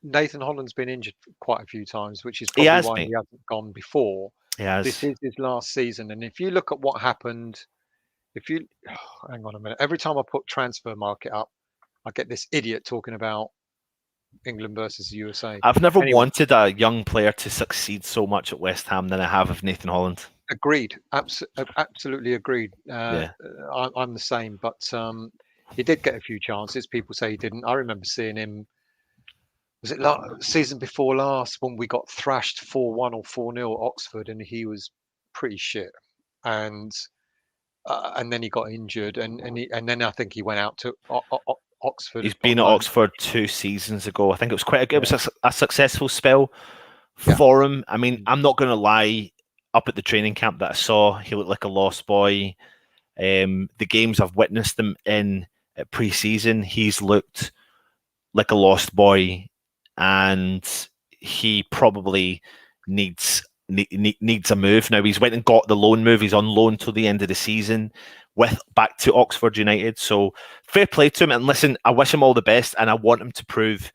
Nathan Holland's been injured quite a few times, which is probably why he hasn't gone before. This is his last season, and if you look at what happened, hang on a minute. Every time I put transfer market up, I get this idiot talking about England versus the USA.
I've never wanted a young player to succeed so much at West Ham than I have of Nathan Holland.
Agreed. Absolutely agreed. I'm the same, but he did get a few chances. People say he didn't. I remember seeing him. Was it season before last when we got thrashed 4-1 or 4-0 at Oxford, and he was pretty shit. And then he got injured, and then I think he went out to Oxford.
He's been at Oxford 2 seasons ago. I think it was it was a successful spell for him. I mean, I'm not going to lie. Up at the training camp that I saw, he looked like a lost boy. The games I've witnessed him in at pre-season, he's looked like a lost boy, and he probably needs a move. Now he's went and got the loan move. He's on loan till the end of the season back to Oxford United. So fair play to him. And listen, I wish him all the best, and I want him to prove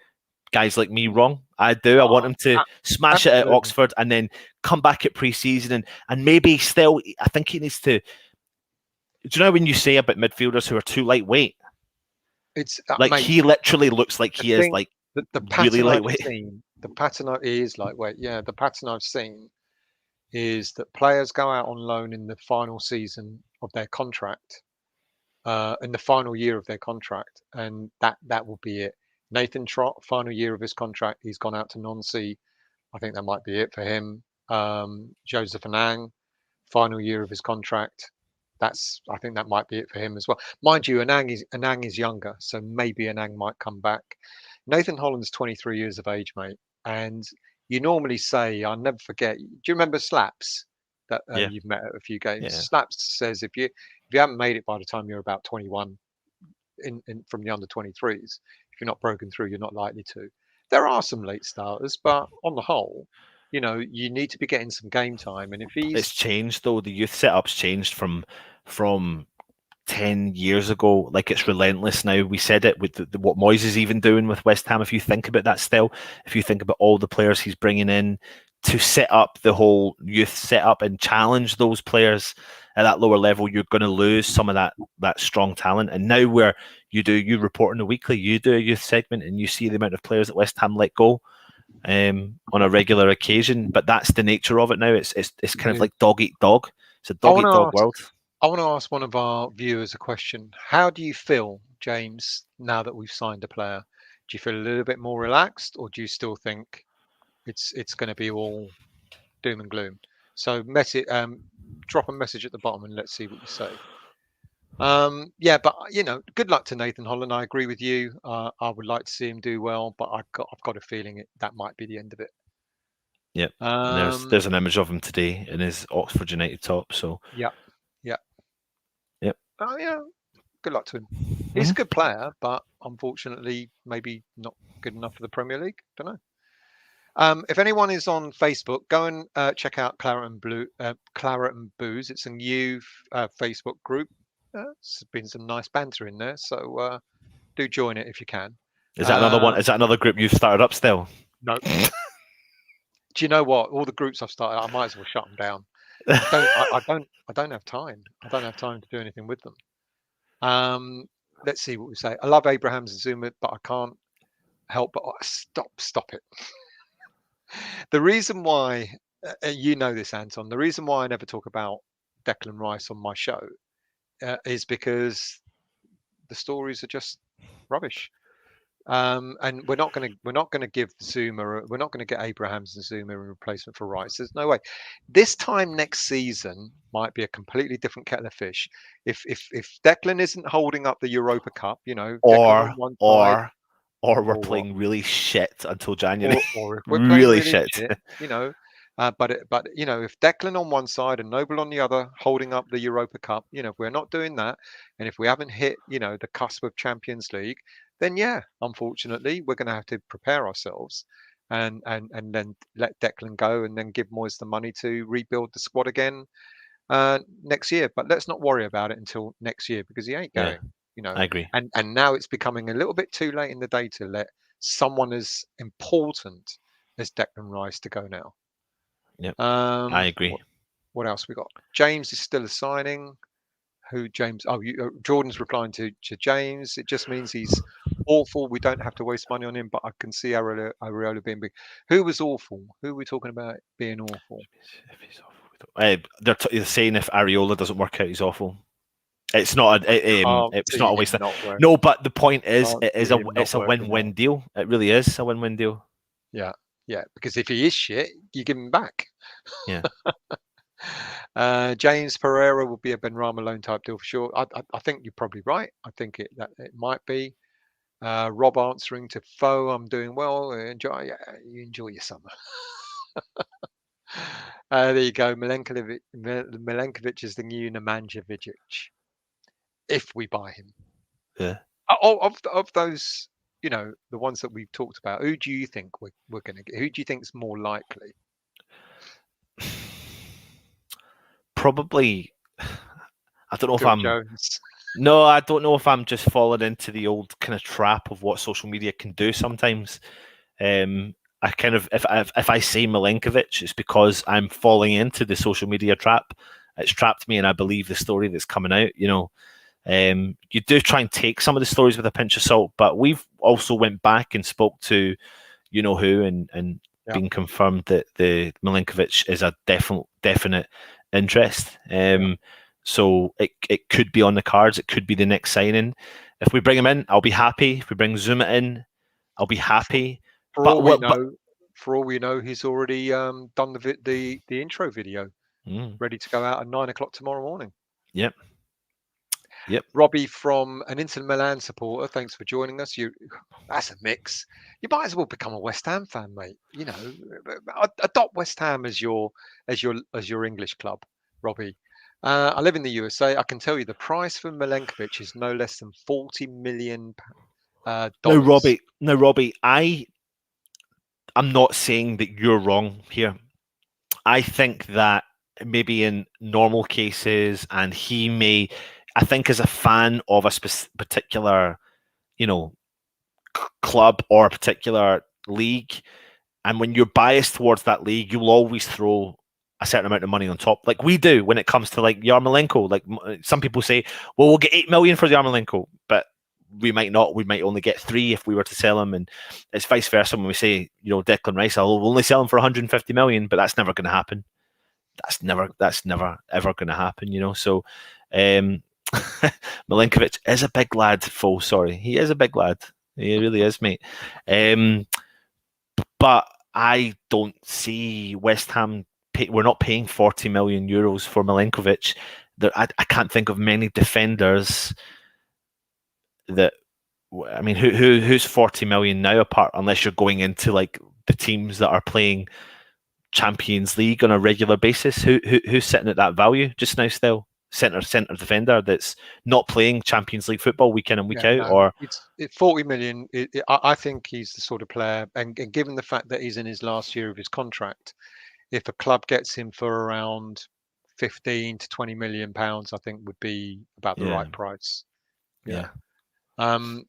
guys like me wrong. I do. I want him to smash it at Oxford and then come back at pre-season and maybe still. I think he needs to Do you know when you say about midfielders who are too lightweight?
It's
Like
mate.
he literally looks like
I
he is
think
like
the
really
pattern I've
lightweight.
seen, he is lightweight. Yeah, the pattern I've seen is that players go out on loan in the final season of their contract, in the final year of their contract, and that will be it. Nathan Trott, final year of his contract, he's gone out to non-C. I think that might be it for him. Joseph Anang, final year of his contract. I think that might be it for him as well. Mind you, Anang is younger, so maybe Anang might come back. Nathan Holland's 23 years of age, mate, and you normally say, I'll never forget. Do you remember Slaps that
Yeah,
you've met at a few games?
yeah.
Slaps says if you haven't made it by the time you're about 21 from the under 23s, if you're not broken through, you're not likely to. There are some late starters, but on the whole, you need to be getting some game time. And if
It's
he's
changed though. The youth setup's changed from 10 years ago. Like it's relentless now. We said it with what Moyes is even doing with West Ham. If you think about that still, if you think about all the players he's bringing in to set up the whole youth setup and challenge those players at that lower level, you're going to lose some of that strong talent. And now where you report on the weekly, you do a youth segment and you see the amount of players that West Ham let go on a regular occasion. But that's the nature of it now. It's kind of like dog eat dog. It's a
I
dog
want
eat
to
dog
ask
world.
I want to ask one of our viewers a question. How do you feel, James, now that we've signed a player? Do you feel a little bit more relaxed, or do you still think it's going to be all doom and gloom? So drop a message at the bottom and let's see what you say. Yeah, but good luck to Nathan Holland. I agree with you. I would like to see him do well, but I've got a feeling that might be the end of it.
Yep. And
Um,
there's an image of him today in his Oxford United top. So
yeah, yeah.
yep.
Oh yeah, good luck to him. He's a
Mhm.
good player, but unfortunately, maybe not good enough for the Premier League. Don't know. If anyone is on Facebook, go and check out Claret and Booze. It's a new Facebook group. There's been some nice banter in there, so do join it if you can.
Is that another one?
Um,
Is that another group you've started up still?
no, do you know what? All the groups I've started, I might as well shut them down. I don't have time. I don't have time to do anything with them. Let's see what we say. I love Abrahams and Zouma, but I can't help but stop it. The reason why, you know this, Anton, the reason why I never talk about Declan Rice on my show is because the stories are just rubbish. And we're not gonna give Zuma, we're not gonna get Abrahams and Zuma in replacement for Rice. There's no way. This time next season might be a completely different kettle of fish. If Declan isn't holding up the Europa Cup, Declan on
or
one side,
or or we're
or what?
playing really shit until January.
Or if we're playing
Really
really
shit.
shit, but if Declan on one side and Noble on the other, holding up the Europa Cup, if we're not doing that, and if we haven't hit, the cusp of Champions League, then yeah, unfortunately, we're going to have to prepare ourselves, and then let Declan go, and then give Moyes the money to rebuild the squad again next year. But let's not worry about it until next year because he ain't
Yeah,
going. You know,
I agree.
and now it's becoming a little bit too late in the day to let someone as important as Declan Rice to go now.
Yep, I
Um,
agree.
what, what else we got? James is still a signing. Who James? Oh, Jordan's replying to James. It just means he's awful. We don't have to waste money on him, but I can see Areola being big. Who was awful? Who are we talking about being awful?
If he's awful, they're saying if Areola doesn't work out, he's awful. It's not
Can't
it's not
see
a
him
waste of.
not work.
No, but the point is,
Can't see him not
it's a
working
win-win
out.
deal. It really is a win-win deal.
Yeah, yeah. Because if he is shit, you give him back.
Yeah,
James Pereira will be a Benrahma loan type deal for sure. I think you're probably right. I think it might be. Rob answering to Foe, I'm doing well. You enjoy your summer. There you go. Milenkovic is the new Nemanjevic if we buy him.
yeah.
Of those, the ones that we've talked about, who do you think we're going to get? Who do you think is more likely?
Probably. I don't know if
Phil
I'm.
Jones.
No, I don't know if I'm just falling into the old kind of trap of what social media can do sometimes. I kind of if I say Milenkovic, it's because I'm falling into the social media trap it's trapped me, and I believe the story that's coming out. You do try and take some of the stories with a pinch of salt, but we've also went back and spoke to who, and been confirmed that the Milenkovic is a definite interest. So it could be on the cards. It could be the next signing. If we bring him in, I'll be happy. If we bring Zouma in, I'll be happy.
For all we know, he's already done the intro video, ready to go out at 9 o'clock tomorrow morning.
Yep.
Robbie from an Inter Milan supporter, thanks for joining us. That's a mix. You might as well become a West Ham fan, mate. Adopt West Ham as your English club, Robbie. I live in the USA. I can tell you the price for Milenkovic is no less than $40 million.
Now, Robbie, I'm not saying that you're wrong here. I think that maybe in normal cases, and I think as a fan of a particular, club or a particular league, and when you're biased towards that league, you'll always throw a certain amount of money on top, like we do when it comes to like Yarmolenko. Like some people say, well, we'll get $8 million for Yarmolenko, but we might not. We might only get 3 if we were to sell him, and it's vice versa when we say, Declan Rice, we'll only sell him for 150 million, but that's never going to happen. That's never ever going to happen. So Milenkovic is a big lad. Sorry, he is a big lad. He really is, mate. But I don't see West Ham. We're not paying 40 million euros for Milenkovic. I can't think of many defenders that. I mean, who's 40 million now? Apart, unless you're going into like the teams that are playing Champions League on a regular basis, who's sitting at that value just now? Still, centre defender that's not playing Champions League football week in and week out.
No,
or
it's 40 million. I think he's the sort of player, and given the fact that he's in his last year of his contract, if a club gets him for around 15 to 20 million pounds, I think would be about the right price.
Yeah.
And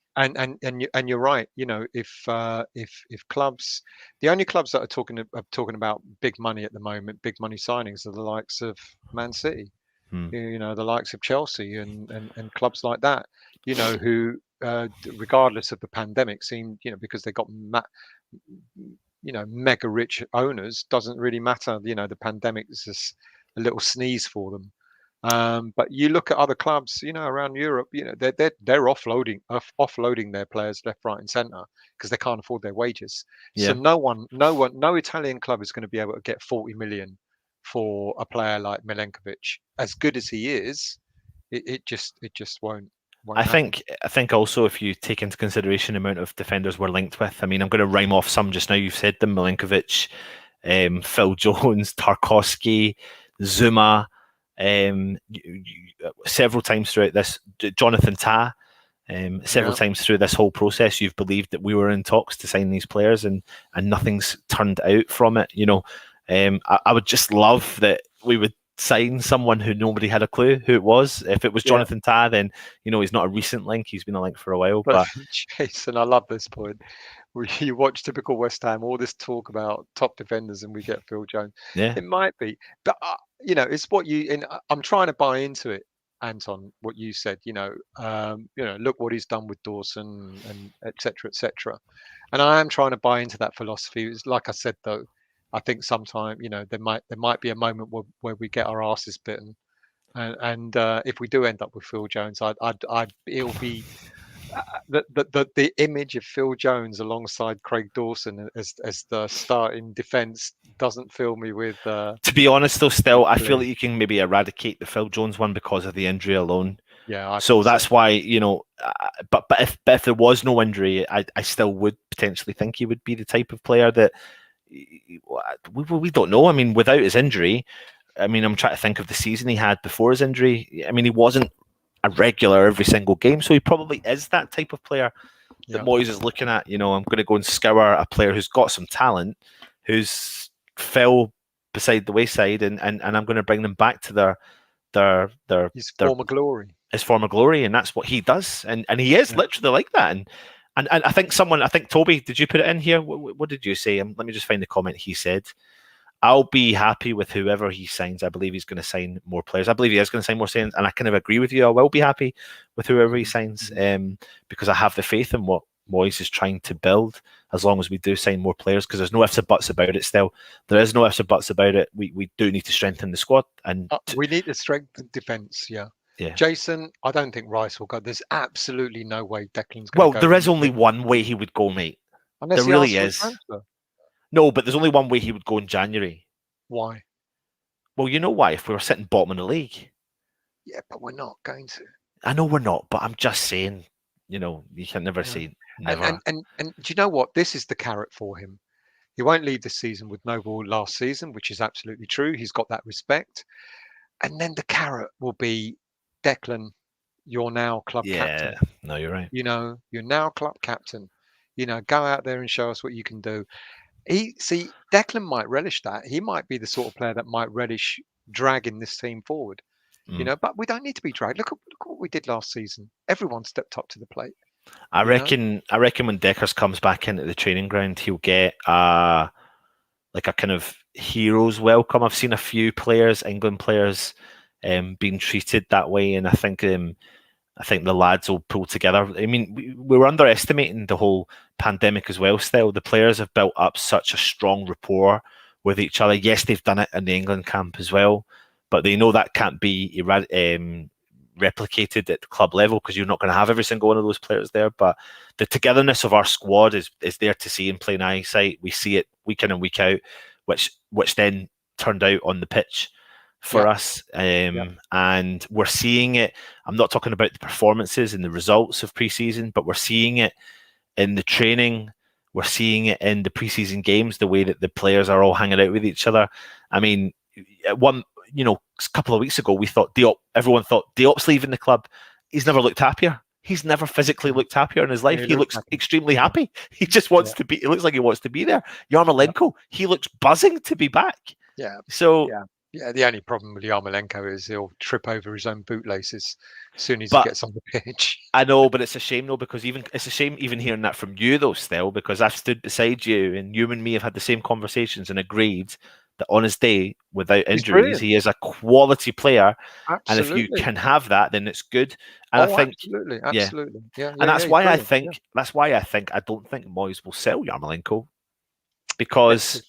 you're right. If clubs, the only clubs that are talking about big money at the moment, big money signings, are the likes of Man City, the likes of Chelsea, and clubs like that, who, regardless of the pandemic, seem, because they got mega rich owners, doesn't really matter. The pandemic is just a little sneeze for them. But you look at other clubs, around Europe, they're offloading their players left, right, and centre because they can't afford their wages. So no Italian club is going to be able to get 40 million for a player like Milenkovic. As good as he is, it just won't.
I think also if you take into consideration the amount of defenders we're linked with, I mean, I'm going to rhyme off some just now. You've said them: Milenkovic, Phil Jones, Tarkowski, Zouma. Several times throughout this, Jonathan Tah, several times through this whole process, you've believed that we were in talks to sign these players, and nothing's turned out from it. I would just love that we would sign someone who nobody had a clue who it was. If it was Jonathan Tah, then he's not a recent link; he's been a link for a while. But
Jason, I love this point. You watch typical West Ham, all this talk about top defenders, and we get Phil Jones.
Yeah,
it might be, but it's what I'm trying to buy into it, Anton. What you said, look what he's done with Dawson and etc. And I am trying to buy into that philosophy. It's like I said, though, I think sometime there might be a moment where we get our asses bitten, and if we do end up with Phil Jones, it'll be. The image of Phil Jones alongside Craig Dawson as the starting defence doesn't fill me with. To
be honest, though, still I feel that you can maybe eradicate the Phil Jones one because of the injury alone.
Yeah.
So that's why But if there was no injury, I still would potentially think he would be the type of player that we don't know. I mean, without his injury, I'm trying to think of the season he had before his injury. I mean, he wasn't a regular every single game, so he probably is that type of player that Moyes is looking at. I'm going to go and scour a player who's got some talent, who's fell beside the wayside, and I'm going to bring them back to
his former
glory, and that's what he does, and he is literally like that. And I think Toby, did you put it in here? What did you say? Let me just find the comment he said. I'll be happy with whoever he signs. I believe he's going to sign more players. I believe he is going to sign more signs, and I kind of agree with you. I will be happy with whoever he signs, because I have the faith in what Moyes is trying to build. As long as we do sign more players, because there's no ifs or buts about it. Still, there is no ifs or buts about it. We do need to strengthen the squad, and
we need to strengthen defence. Yeah.
yeah.
Jason, I don't think Rice will go. There's absolutely no way Declan's going
Well,
to go.
there is only one way he would go, mate.
Unless
There
he
really
asks
is.
for a transfer.
No, but there's only one way he would go in January.
Why?
Well, you know why? If we were sitting bottom of the league.
Yeah, but we're not going to.
I know we're not, but I'm just saying, you can never say never.
And do you know what? This is the carrot for him. He won't leave this season with no ball last season, which is absolutely true. He's got that respect. And then the carrot will be, Declan, you're now club captain.
No, you're right.
You're now club captain. Go out there and show us what you can do. Declan might relish that. He might be the sort of player that might relish dragging this team forward. But we don't need to be dragged. Look what we did last season. Everyone stepped up to the plate.
I reckon when Deckers comes back into the training ground, he'll get a kind of hero's welcome. I've seen a few players, England players, being treated that way, and I think the lads will pull together. I mean, we were underestimating the whole pandemic as well. Still, the players have built up such a strong rapport with each other. Yes, they've done it in the England camp as well, but they know that can't be replicated at the club level, because you're not going to have every single one of those players there. But the togetherness of our squad is there to see in plain eyesight. We see it week in and week out, which then turned out on the pitch for us, and we're seeing it. I'm not talking about the performances and the results of pre-season, but we're seeing it in the training. We're seeing it in the pre-season games, the way that the players are all hanging out with each other. I mean, a couple of weeks ago, everyone thought Diop's leaving the club. He's never looked happier. He's never physically looked happier in his life. He looks extremely happy. He just wants to be. It looks like he wants to be there. Yarmolenko, he looks buzzing to be back.
Yeah.
So
yeah. The only problem with Yarmolenko is he'll trip over his own bootlaces as soon as he gets on the pitch.
I know, but it's a shame though, because it's a shame even hearing that from you though, still, because I've stood beside you and you and me have had the same conversations and agreed that on his day, without injuries, he is a quality player.
Absolutely.
And if you can have that, then it's good. And I think
absolutely. Yeah.
And that's why I think I don't think Moyes will sell Yarmolenko, because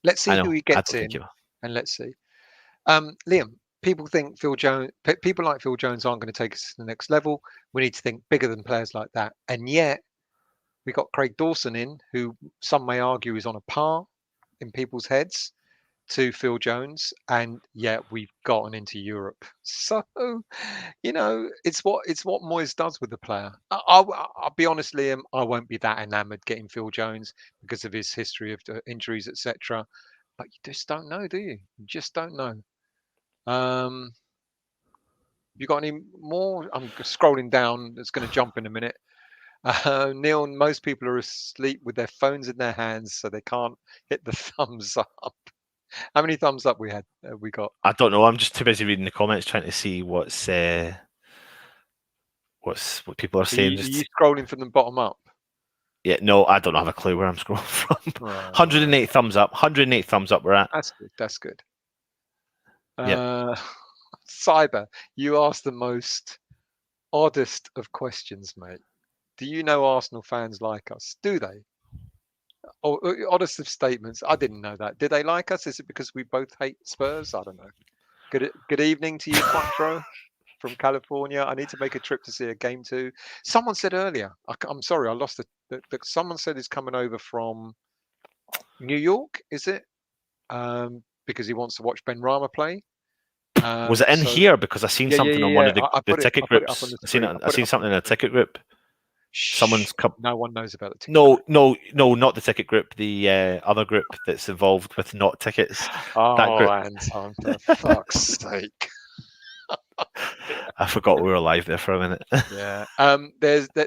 let's see who he gets in, and let's see. Liam, people like Phil Jones aren't going to take us to the next level. We need to think bigger than players like that. And yet we got Craig Dawson in, who some may argue is on a par in people's heads to Phil Jones, and yet we've gotten into Europe. So, it's what Moyes does with the player. I'll be honest, Liam, I won't be that enamoured getting Phil Jones because of his history of injuries, etc. But you just don't know, do you? You just don't know. You got any more? I'm scrolling down. It's going to jump in a minute. Neil, most people are asleep with their phones in their hands, so they can't hit the thumbs up. How many thumbs up we got?
I don't know. I'm just too busy reading the comments, trying to see what people are saying.
Are you scrolling from the bottom up?
Yeah, no, I don't have a clue where I'm scrolling from. 108 thumbs up. 108 thumbs up. We're at.
That's good. Cyber, you asked the most oddest of questions, mate. Do you know Arsenal fans like us? Do they? Or oddest of statements. I didn't know that. Do they like us? Is it because we both hate Spurs? I don't know. Good evening to you, Quattro, from California. I need to make a trip to see a game too. Someone said earlier, I'm sorry, I lost it. Someone said he's coming over from New York, is it? Because he wants to watch Ben Rama play.
Was it in here? Because I seen something on one of the ticket groups. I seen something in a ticket group. Someone's come.
No one knows about the ticket.
No, not the ticket group. The other group that's involved with not tickets. That group.
Anton, for fuck's sake!
I forgot we were live there for a minute.
Yeah.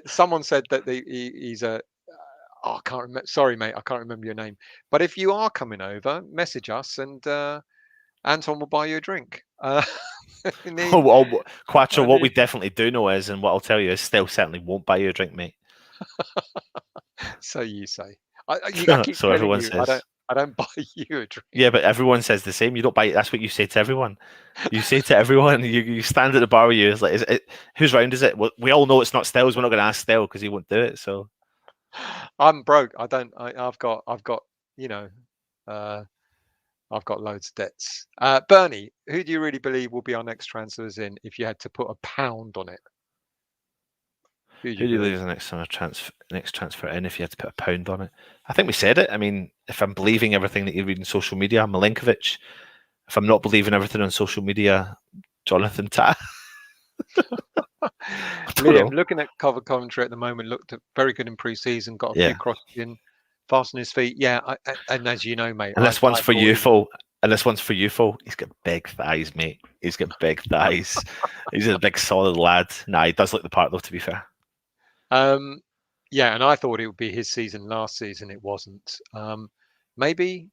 Someone said that he's a. I can't remember. Sorry, mate, I can't remember your name. But if you are coming over, message us and Anton will buy you a drink.
Quattro, what we definitely do know is, and what I'll tell you is, still certainly won't buy you a drink, mate.
So you say.
So everyone says.
I don't buy you a drink.
Yeah, but everyone says the same. You don't buy it. That's what you say to everyone. You say to everyone, you stand at the bar with you. It's like, is it whose round is it? Well, we all know it's not Stell's. We're not going to ask Stell because he won't do it. So
I'm broke. I've got you know, uh, I've got loads of debts. Bernie, who do you really believe will be our next transfers in if you had to put a pound on it? Who do
who
you
do you
believe?
lose the next transfer in if you had to put a pound on it? I think we said it. I mean, if I'm believing everything that you read on social media, Milenkovic. If I'm not believing everything on social media, Jonathan Tah. I don't
Liam,
know.
looking at cover commentary at the moment, looked very good in pre-season. Got a few
Yeah,
crosses in, fast on his feet. Yeah, and as you know, mate,
and this one's
I
for
thought
you,
he was.
Phil. And this one's for you, Phil. He's got big thighs, mate. He's got big thighs. He's a big, solid lad. Nah, he does look the part, though, to be fair.
Um, yeah, and I thought it would be his season last season. It wasn't. Maybe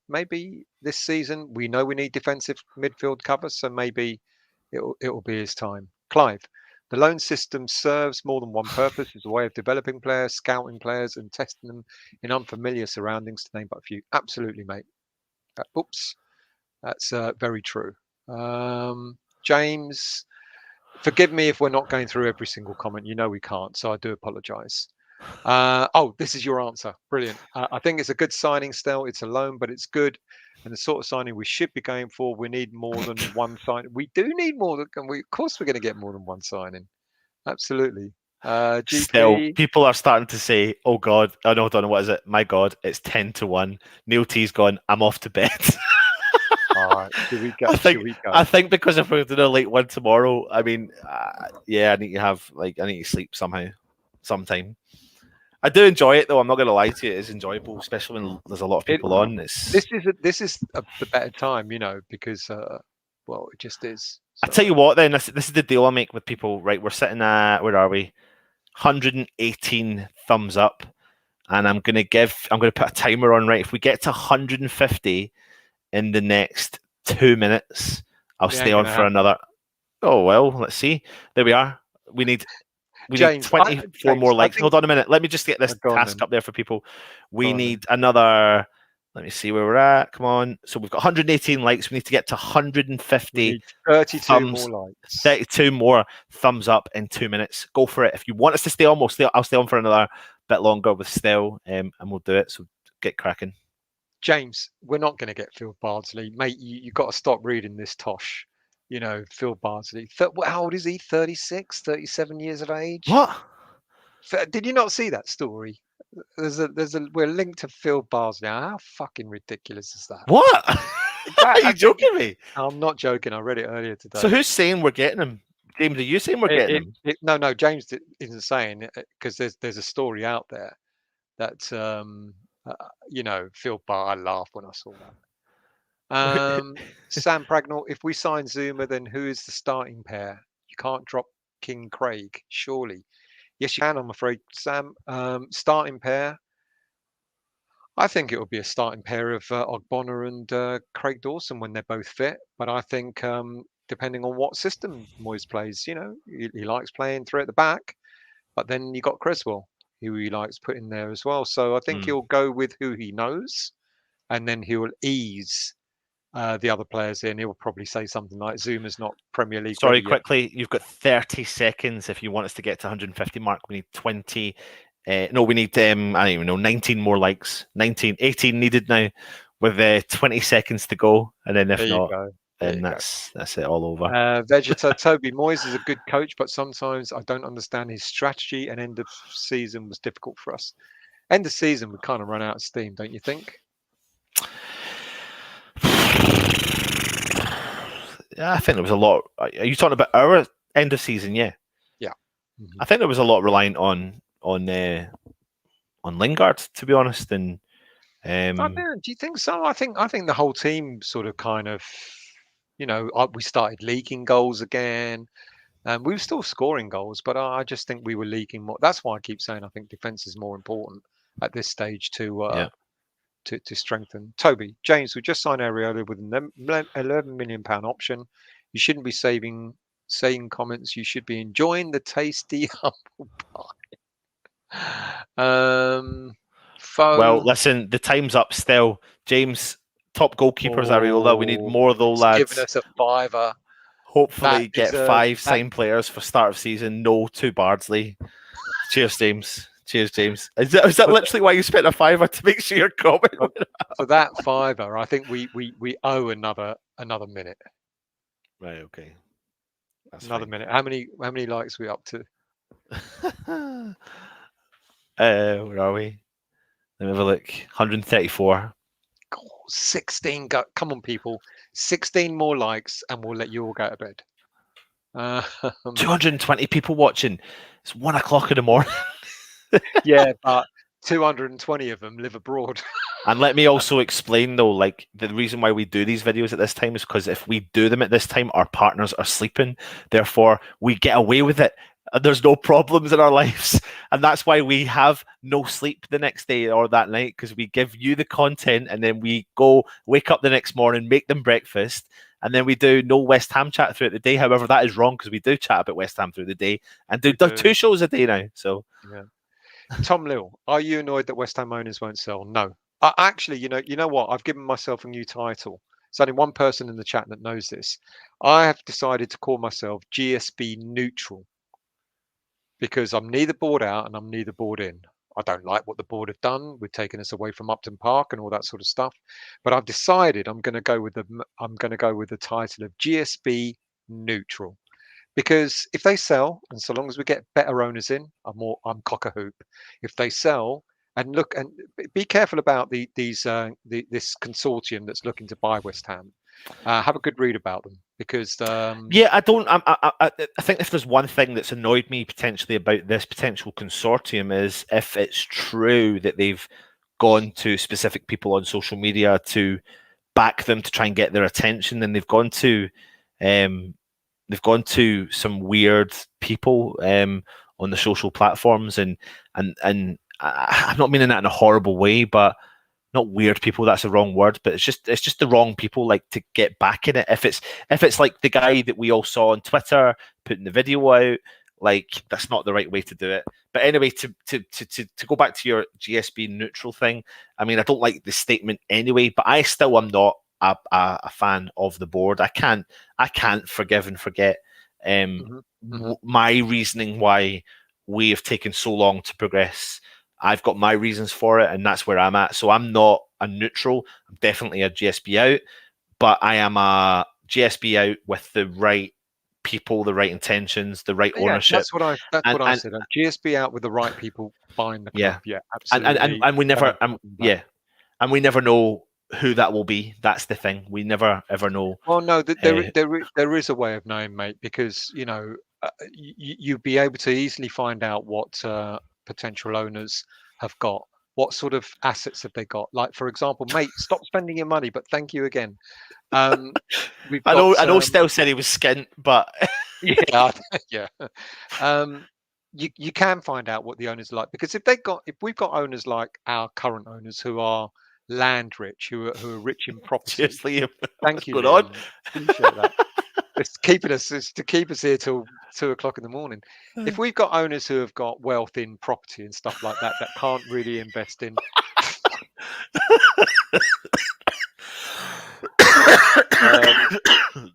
this season we know we need defensive midfield cover, so maybe it'll be his time. Clive, the loan system serves more than one purpose. It's a way of developing players, scouting players, and testing them in unfamiliar surroundings. To name but a few. Absolutely, mate. Oops, that's very true. James, forgive me if we're not going through every single comment. You know we can't, so I do apologise. Oh, this is your answer. Brilliant. I think it's a good signing still. It's a loan, but it's good. And the sort of signing we should be going for. We need more than one signing. We do need more than we. Of course, we're going to get more than one signing. Absolutely.
Still,
GP.
people are starting to say, "Oh God, I don't know what is it? My God, it's 10-1." Neil T's gone. I'm off to bed.
All right. Should we go?
I
Should
think
we go?
I think because if we're doing a late one tomorrow, I mean, yeah, I need to sleep sometime. I do enjoy it though. I'm not going to lie to you; it's enjoyable, especially when there's a lot of
It.
people on.
This is the better time, because well, it just is.
I
So
tell you what, then this is the deal I make with people. Right, we're sitting at where are we? 118 thumbs up, and I'm going to put a timer on. Right, if we get to 150 in the next 2 minutes, I'll
it
stay
ain't
on
gonna
for
happen.
another. Oh well, let's see. There we are. We need we need
James,
24 more
I
likes.
think.
Hold on a minute. Let me just get this
Go on
task
then.
up there for people.
Go
We
on then.
need another. Let me see where we're at. Come on. So we've got 118 likes. We need to get to
We
150
need 32
thumbs,
more likes.
32 more thumbs up in 2 minutes. Go for it. If you want us to stay on, I'll stay on for another bit longer with Stell, and we'll do it. So get cracking.
James, we're not going to get Phil Bardsley, mate. You got to stop reading this tosh. Phil Bardsley. How old is he? 36, 37 years of age.
What?
Did you not see that story? We're linked to Phil Bardsley. How fucking ridiculous is that?
What? Are you
I think
joking me?
I'm not joking. I read it earlier
So
today.
who's saying we're getting him? James, are you saying we're getting him?
No, James isn't saying it because there's a story out there that Phil Bar. I laughed when I saw that. Sam Pragnall, if we sign Zuma, then who is the starting pair? You can't drop King Craig, surely. Yes, you can, I'm afraid, Sam. Starting pair. I think it will be a starting pair of Ogbonna and Craig Dawson when they're both fit. But I think depending on what system Moyes plays, he likes playing three at the back. But then you got Creswell, who he likes putting there as well. So I think
Hmm.
he'll go with who he knows, and then he'll ease the other players in. He'll probably say something like Zuma's not Premier League
Sorry,
ready yet.
quickly. You've got 30 seconds if you want us to get to 150 mark. We need 20. No, we need, I don't even know, 19 more likes. 19, 18 needed now with 20 seconds to go. And then if
There you
not,
go. There
then
you go.
that's it all over.
Vegeta Toby Moyes is a good coach, but sometimes I don't understand his strategy, and end of season was difficult for us. End of season, we kind of run out of steam, don't you think?
Yeah, I think there was a lot. Are you talking about our end of season? Yeah.
Yeah. Mm-hmm.
I think there was a lot reliant on Lingard, to be honest. And
do you think so? I think the whole team sort of kind of, we started leaking goals again, and we were still scoring goals, but I just think we were leaking more. That's why I keep saying I think defense is more important at this stage to strengthen. Toby James, we just signed Areola with an £11 million option. You shouldn't be saying comments. You should be enjoying the tasty humble pie.
well,
Foe.
listen, the time's up still. James, top goalkeepers, Areola. We need more though,
He's giving
lads.
us a fiver.
Hopefully
That
get
is
5 signed players for start of season. No to Bardsley. Cheers, James. Cheers, James. Is that literally why you spent a fiver to make sure your comment?
For that fiver, I think we owe another minute.
Right. Okay. That's
Another
fine.
minute. How many likes are we up to?
Where are we? Let me have a look. 134.
God, 16. Come on, people. 16 more likes, and we'll let you all go to bed.
220 people watching. It's 1 o'clock in the morning.
Yeah, but 220 of them live abroad.
And let me also explain though, like the reason why we do these videos at this time is because if we do them at this time, our partners are sleeping. Therefore, we get away with it. And there's no problems in our lives. And that's why we have no sleep the next day or that night, because we give you the content and then we go wake up the next morning, make them breakfast, and then we do no West Ham chat throughout the day. However, that is wrong because we do chat about West Ham through the day and do 2 shows a day now. So
yeah. Tom Lill, are you annoyed that West Ham owners won't sell? No. Actually, you know what? I've given myself a new title. There's only one person in the chat that knows this. I have decided to call myself GSB neutral because I'm neither bought out and I'm neither bought in. I don't like what the board have done. We've taken us away from Upton Park and all that sort of stuff. But I've decided I'm going to go with the title of GSB neutral. Because if they sell, and so long as we get better owners in, I'm cock a hoop. If they sell, and look, and be careful about this consortium that's looking to buy West Ham. Have a good read about them because
yeah, I think if there's one thing that's annoyed me potentially about this potential consortium is if it's true that they've gone to specific people on social media to back them to try and get their attention, and they've gone to some weird people on the social platforms, and I'm not meaning that in a horrible way, but not weird people, that's the wrong word, but it's just the wrong people like to get back in it. If it's like the guy that we all saw on Twitter putting the video out, like that's not the right way to do it. But anyway, to go back to your GSB neutral thing, I mean, I don't like the statement anyway, but I still am not a fan of the board. I can't forgive and forget my reasoning why we have taken so long to progress. I've got my reasons for it, and that's where I'm at. So I'm not a neutral. I'm definitely a GSB out, but I am a GSB out with the right people, the right intentions, the right ownership.
That's what I said. GSB out with the right people buying the club. Yeah, absolutely.
And we never, and we never know who that will be. That's the thing. We never ever know.
Well, no, there is a way of knowing, mate, because you'd be able to easily find out what potential owners have got. What sort of assets have they got? Like, for example, mate, stop spending your money, but thank you again. I
know Stel said he was skint, but
yeah. You can find out what the owners are like, because if we've got owners like our current owners who are land rich, who are rich in property.
Seriously,
thank you.
Liam.
Appreciate that. It's to keep us here till 2 o'clock in the morning. If we've got owners who have got wealth in property and stuff like that can't really invest in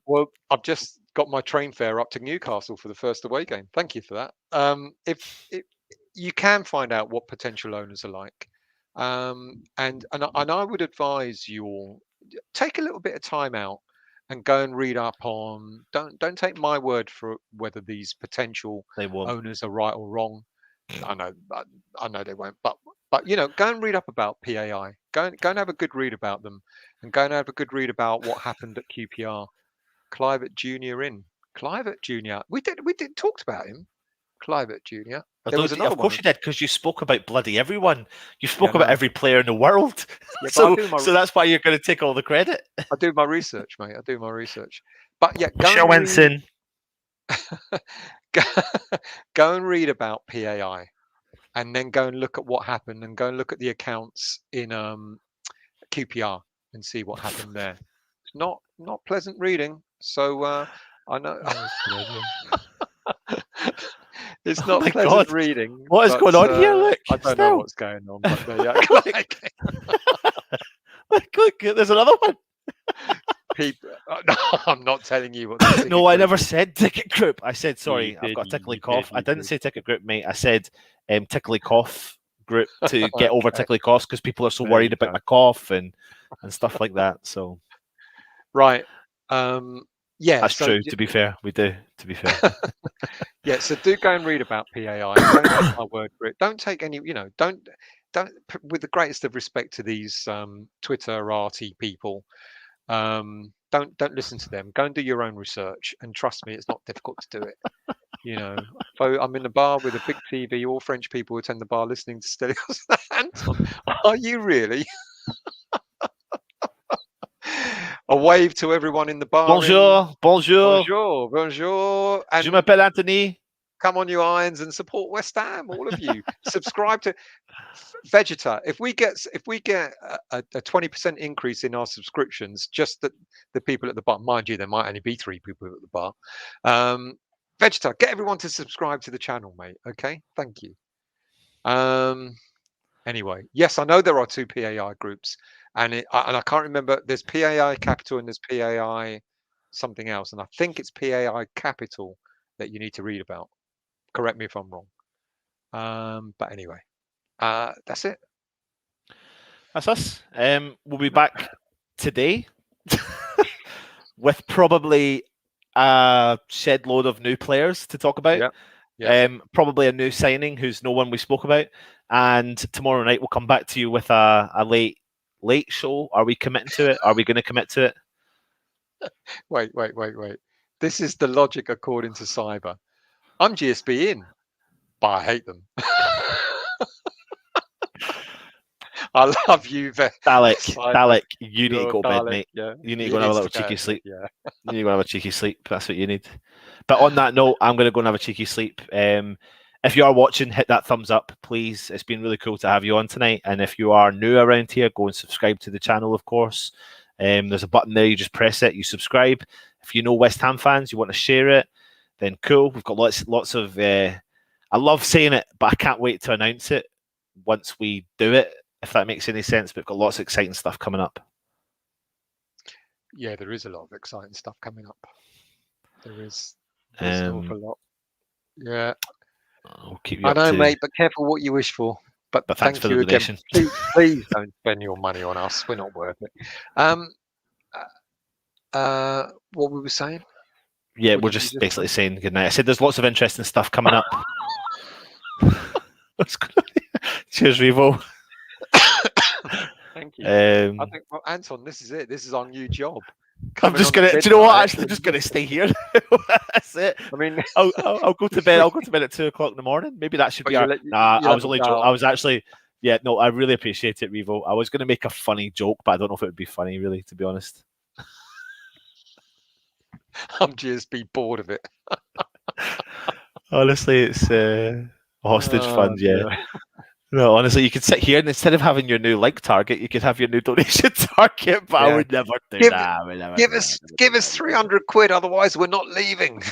well, I've just got my train fare up to Newcastle for the first away game. Thank you for that. If you can find out what potential owners are like, and I would advise you all take a little bit of time out and go and read up on. Don't take my word for whether these potential owners are right or wrong. I know they won't, but go and read up about PAI. Go and have a good read about them, and go and have a good read about what happened at QPR. Clivert Jr. We did talked about him. Clivert Jr.
There was another. Of course you did, because you spoke about bloody everyone. You spoke about every player in the world.
Yeah,
so that's why you're going to take all the credit.
I do my research, mate. I do my research. But yeah, go and read about PAI, and then go and look at what happened, and go and look at the accounts in QPR and see what happened there. It's not pleasant reading. So I know. It's not pleasant reading.
What is going on here? Look,
I don't know what's going on. But
Look, there's another one.
People, no, I'm not telling you what. The
No, I
ticket
never
group is.
said ticket group. I said,
You
sorry, I've
did,
got a tickly
you
cough.
did,
I
you
didn't
did.
say ticket group, mate. I said tickly cough group to get over
Okay.
tickly coughs because people are so
There
worried
you
about
go.
my cough and stuff like that. So
Right. Yeah.
that's
So
true. To be fair, we do. To be fair,
yeah. So do go and read about PAI. Don't take my word for it. Don't take any. Don't. With the greatest of respect to these Twitterati people, don't listen to them. Go and do your own research. And trust me, it's not difficult to do it. So I'm in the bar with a big TV. All French people attend the bar listening to Stelios. Anton, are you really? A wave to everyone in the bar.
bonjour, bonjour.
Bonjour, bonjour,
Je
and
m'appelle Anthony.
come on, you irons, and support West Ham. All of you, subscribe to Vegeta. If we get a 20% increase in our subscriptions, just the people at the bar, mind you, there might only be 3 people at the bar. Vegeta, get everyone to subscribe to the channel, mate. Okay, thank you. Anyway, yes, I know there are 2 PAI groups, and I can't remember. There's PAI Capital and there's PAI something else, and I think it's PAI Capital that you need to read about. Correct me if I'm wrong. But anyway, that's it.
That's us. We'll be back today with probably a shed load of new players to talk about.
Yep.
Probably a new signing who's no one we spoke about. And tomorrow night we'll come back to you with a late show. Are we committing to it? Are we going to commit to it?
Wait. This is the logic according to Cyber. I'm GSB in, but I hate them. I love you,
Dalek, you need to go to bed, mate.
Yeah.
You need to go and have a little cheeky
bed,
sleep.
Yeah.
You need to go and have a cheeky sleep. That's what you need. But on that note, I'm going to go and have a cheeky sleep. If you are watching, hit that thumbs up, please. It's been really cool to have you on tonight. And if you are new around here, go and subscribe to the channel, of course. There's a button there. You just press it. You subscribe. If you know West Ham fans, you want to share it, then cool. We've got lots of... I love saying it, but I can't wait to announce it once we do it, if that makes any sense. We've got lots of exciting stuff coming up.
Yeah, there is a lot of exciting stuff coming up. There's an awful lot. Yeah.
I'll keep you
I
up
know,
to...
mate, but careful what you wish for. But
thanks for the
again.
donation.
Please don't spend your money on us. We're not worth it. What we were saying?
Yeah, we're just basically saying goodnight. I said there's lots of interesting stuff coming up. Cheers, Revo.
Thank you. I think, well, Anton, this is it. This is our new job.
I'm just gonna. Do you know what? Actually, I'm just gonna stay here. That's it.
I mean,
I'll go to bed. I'll go to bed at 2 o'clock in the morning. Maybe that should be our. Nah, I was only joking. I was actually. Yeah, no, I really appreciate it, Revo. I was gonna make a funny joke, but I don't know if it would be funny, really, to be honest.
I'm just be bored of it.
Honestly, it's hostage fund. Yeah. No, honestly, you could sit here and instead of having your new like target, you could have your new donation target. But I would never do that.
Give us 300 quid, otherwise we're not leaving.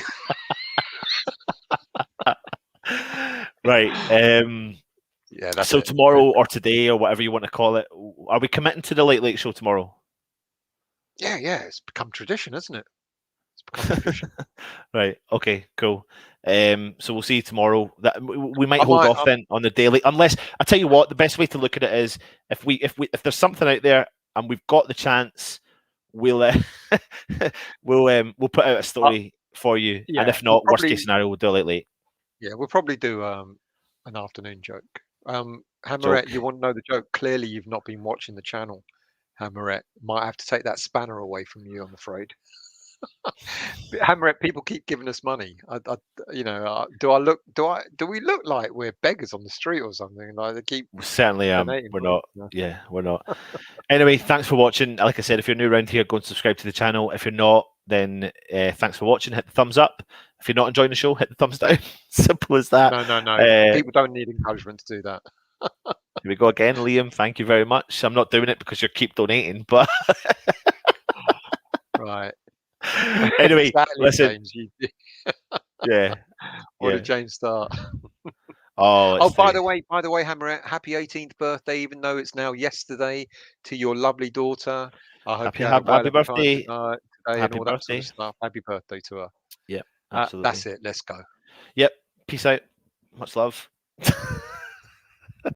Right.
Yeah. That's
so tomorrow or today or whatever you want to call it, are we committing to the late show tomorrow?
Yeah. It's become tradition, isn't it? It's become tradition.
Right. Okay. Cool. So we'll see you tomorrow. That we might hold off then on the daily, unless I tell you what, the best way to look at it is if there's something out there and we've got the chance, we'll we'll put out a story for you, and if not, worst case scenario, we'll do it late.
Yeah, we'll probably do an afternoon joke. Hammerette, you want to know the joke? Clearly, you've not been watching the channel. Hammerette, might have to take that spanner away from you, I'm afraid. Hammerette, people keep giving us money. Do we look like we're beggars on the street or something? Like they keep.
We certainly am. We're not. Yeah, we're not. Anyway, thanks for watching. Like I said, if you're new around here, go and subscribe to the channel. If you're not, then thanks for watching. Hit the thumbs up. If you're not enjoying the show, hit the thumbs down. Simple as that.
No. People don't need encouragement to do that.
Here we go again, Liam. Thank you very much. I'm not doing it because you keep donating, but
right.
Anyway,
exactly,
listen.
James,
yeah.
Where did James start?
Oh,
Oh,
it's
by
the
the way, Hammerette, happy 18th birthday, even though it's now yesterday, to your lovely daughter. I hope you had a well
happy
of a time
birthday.
today and
Happy
all that sort of
birthday.
stuff. Happy birthday to her.
Yep, absolutely.
That's it. Let's go.
Yep. Peace out. Much love.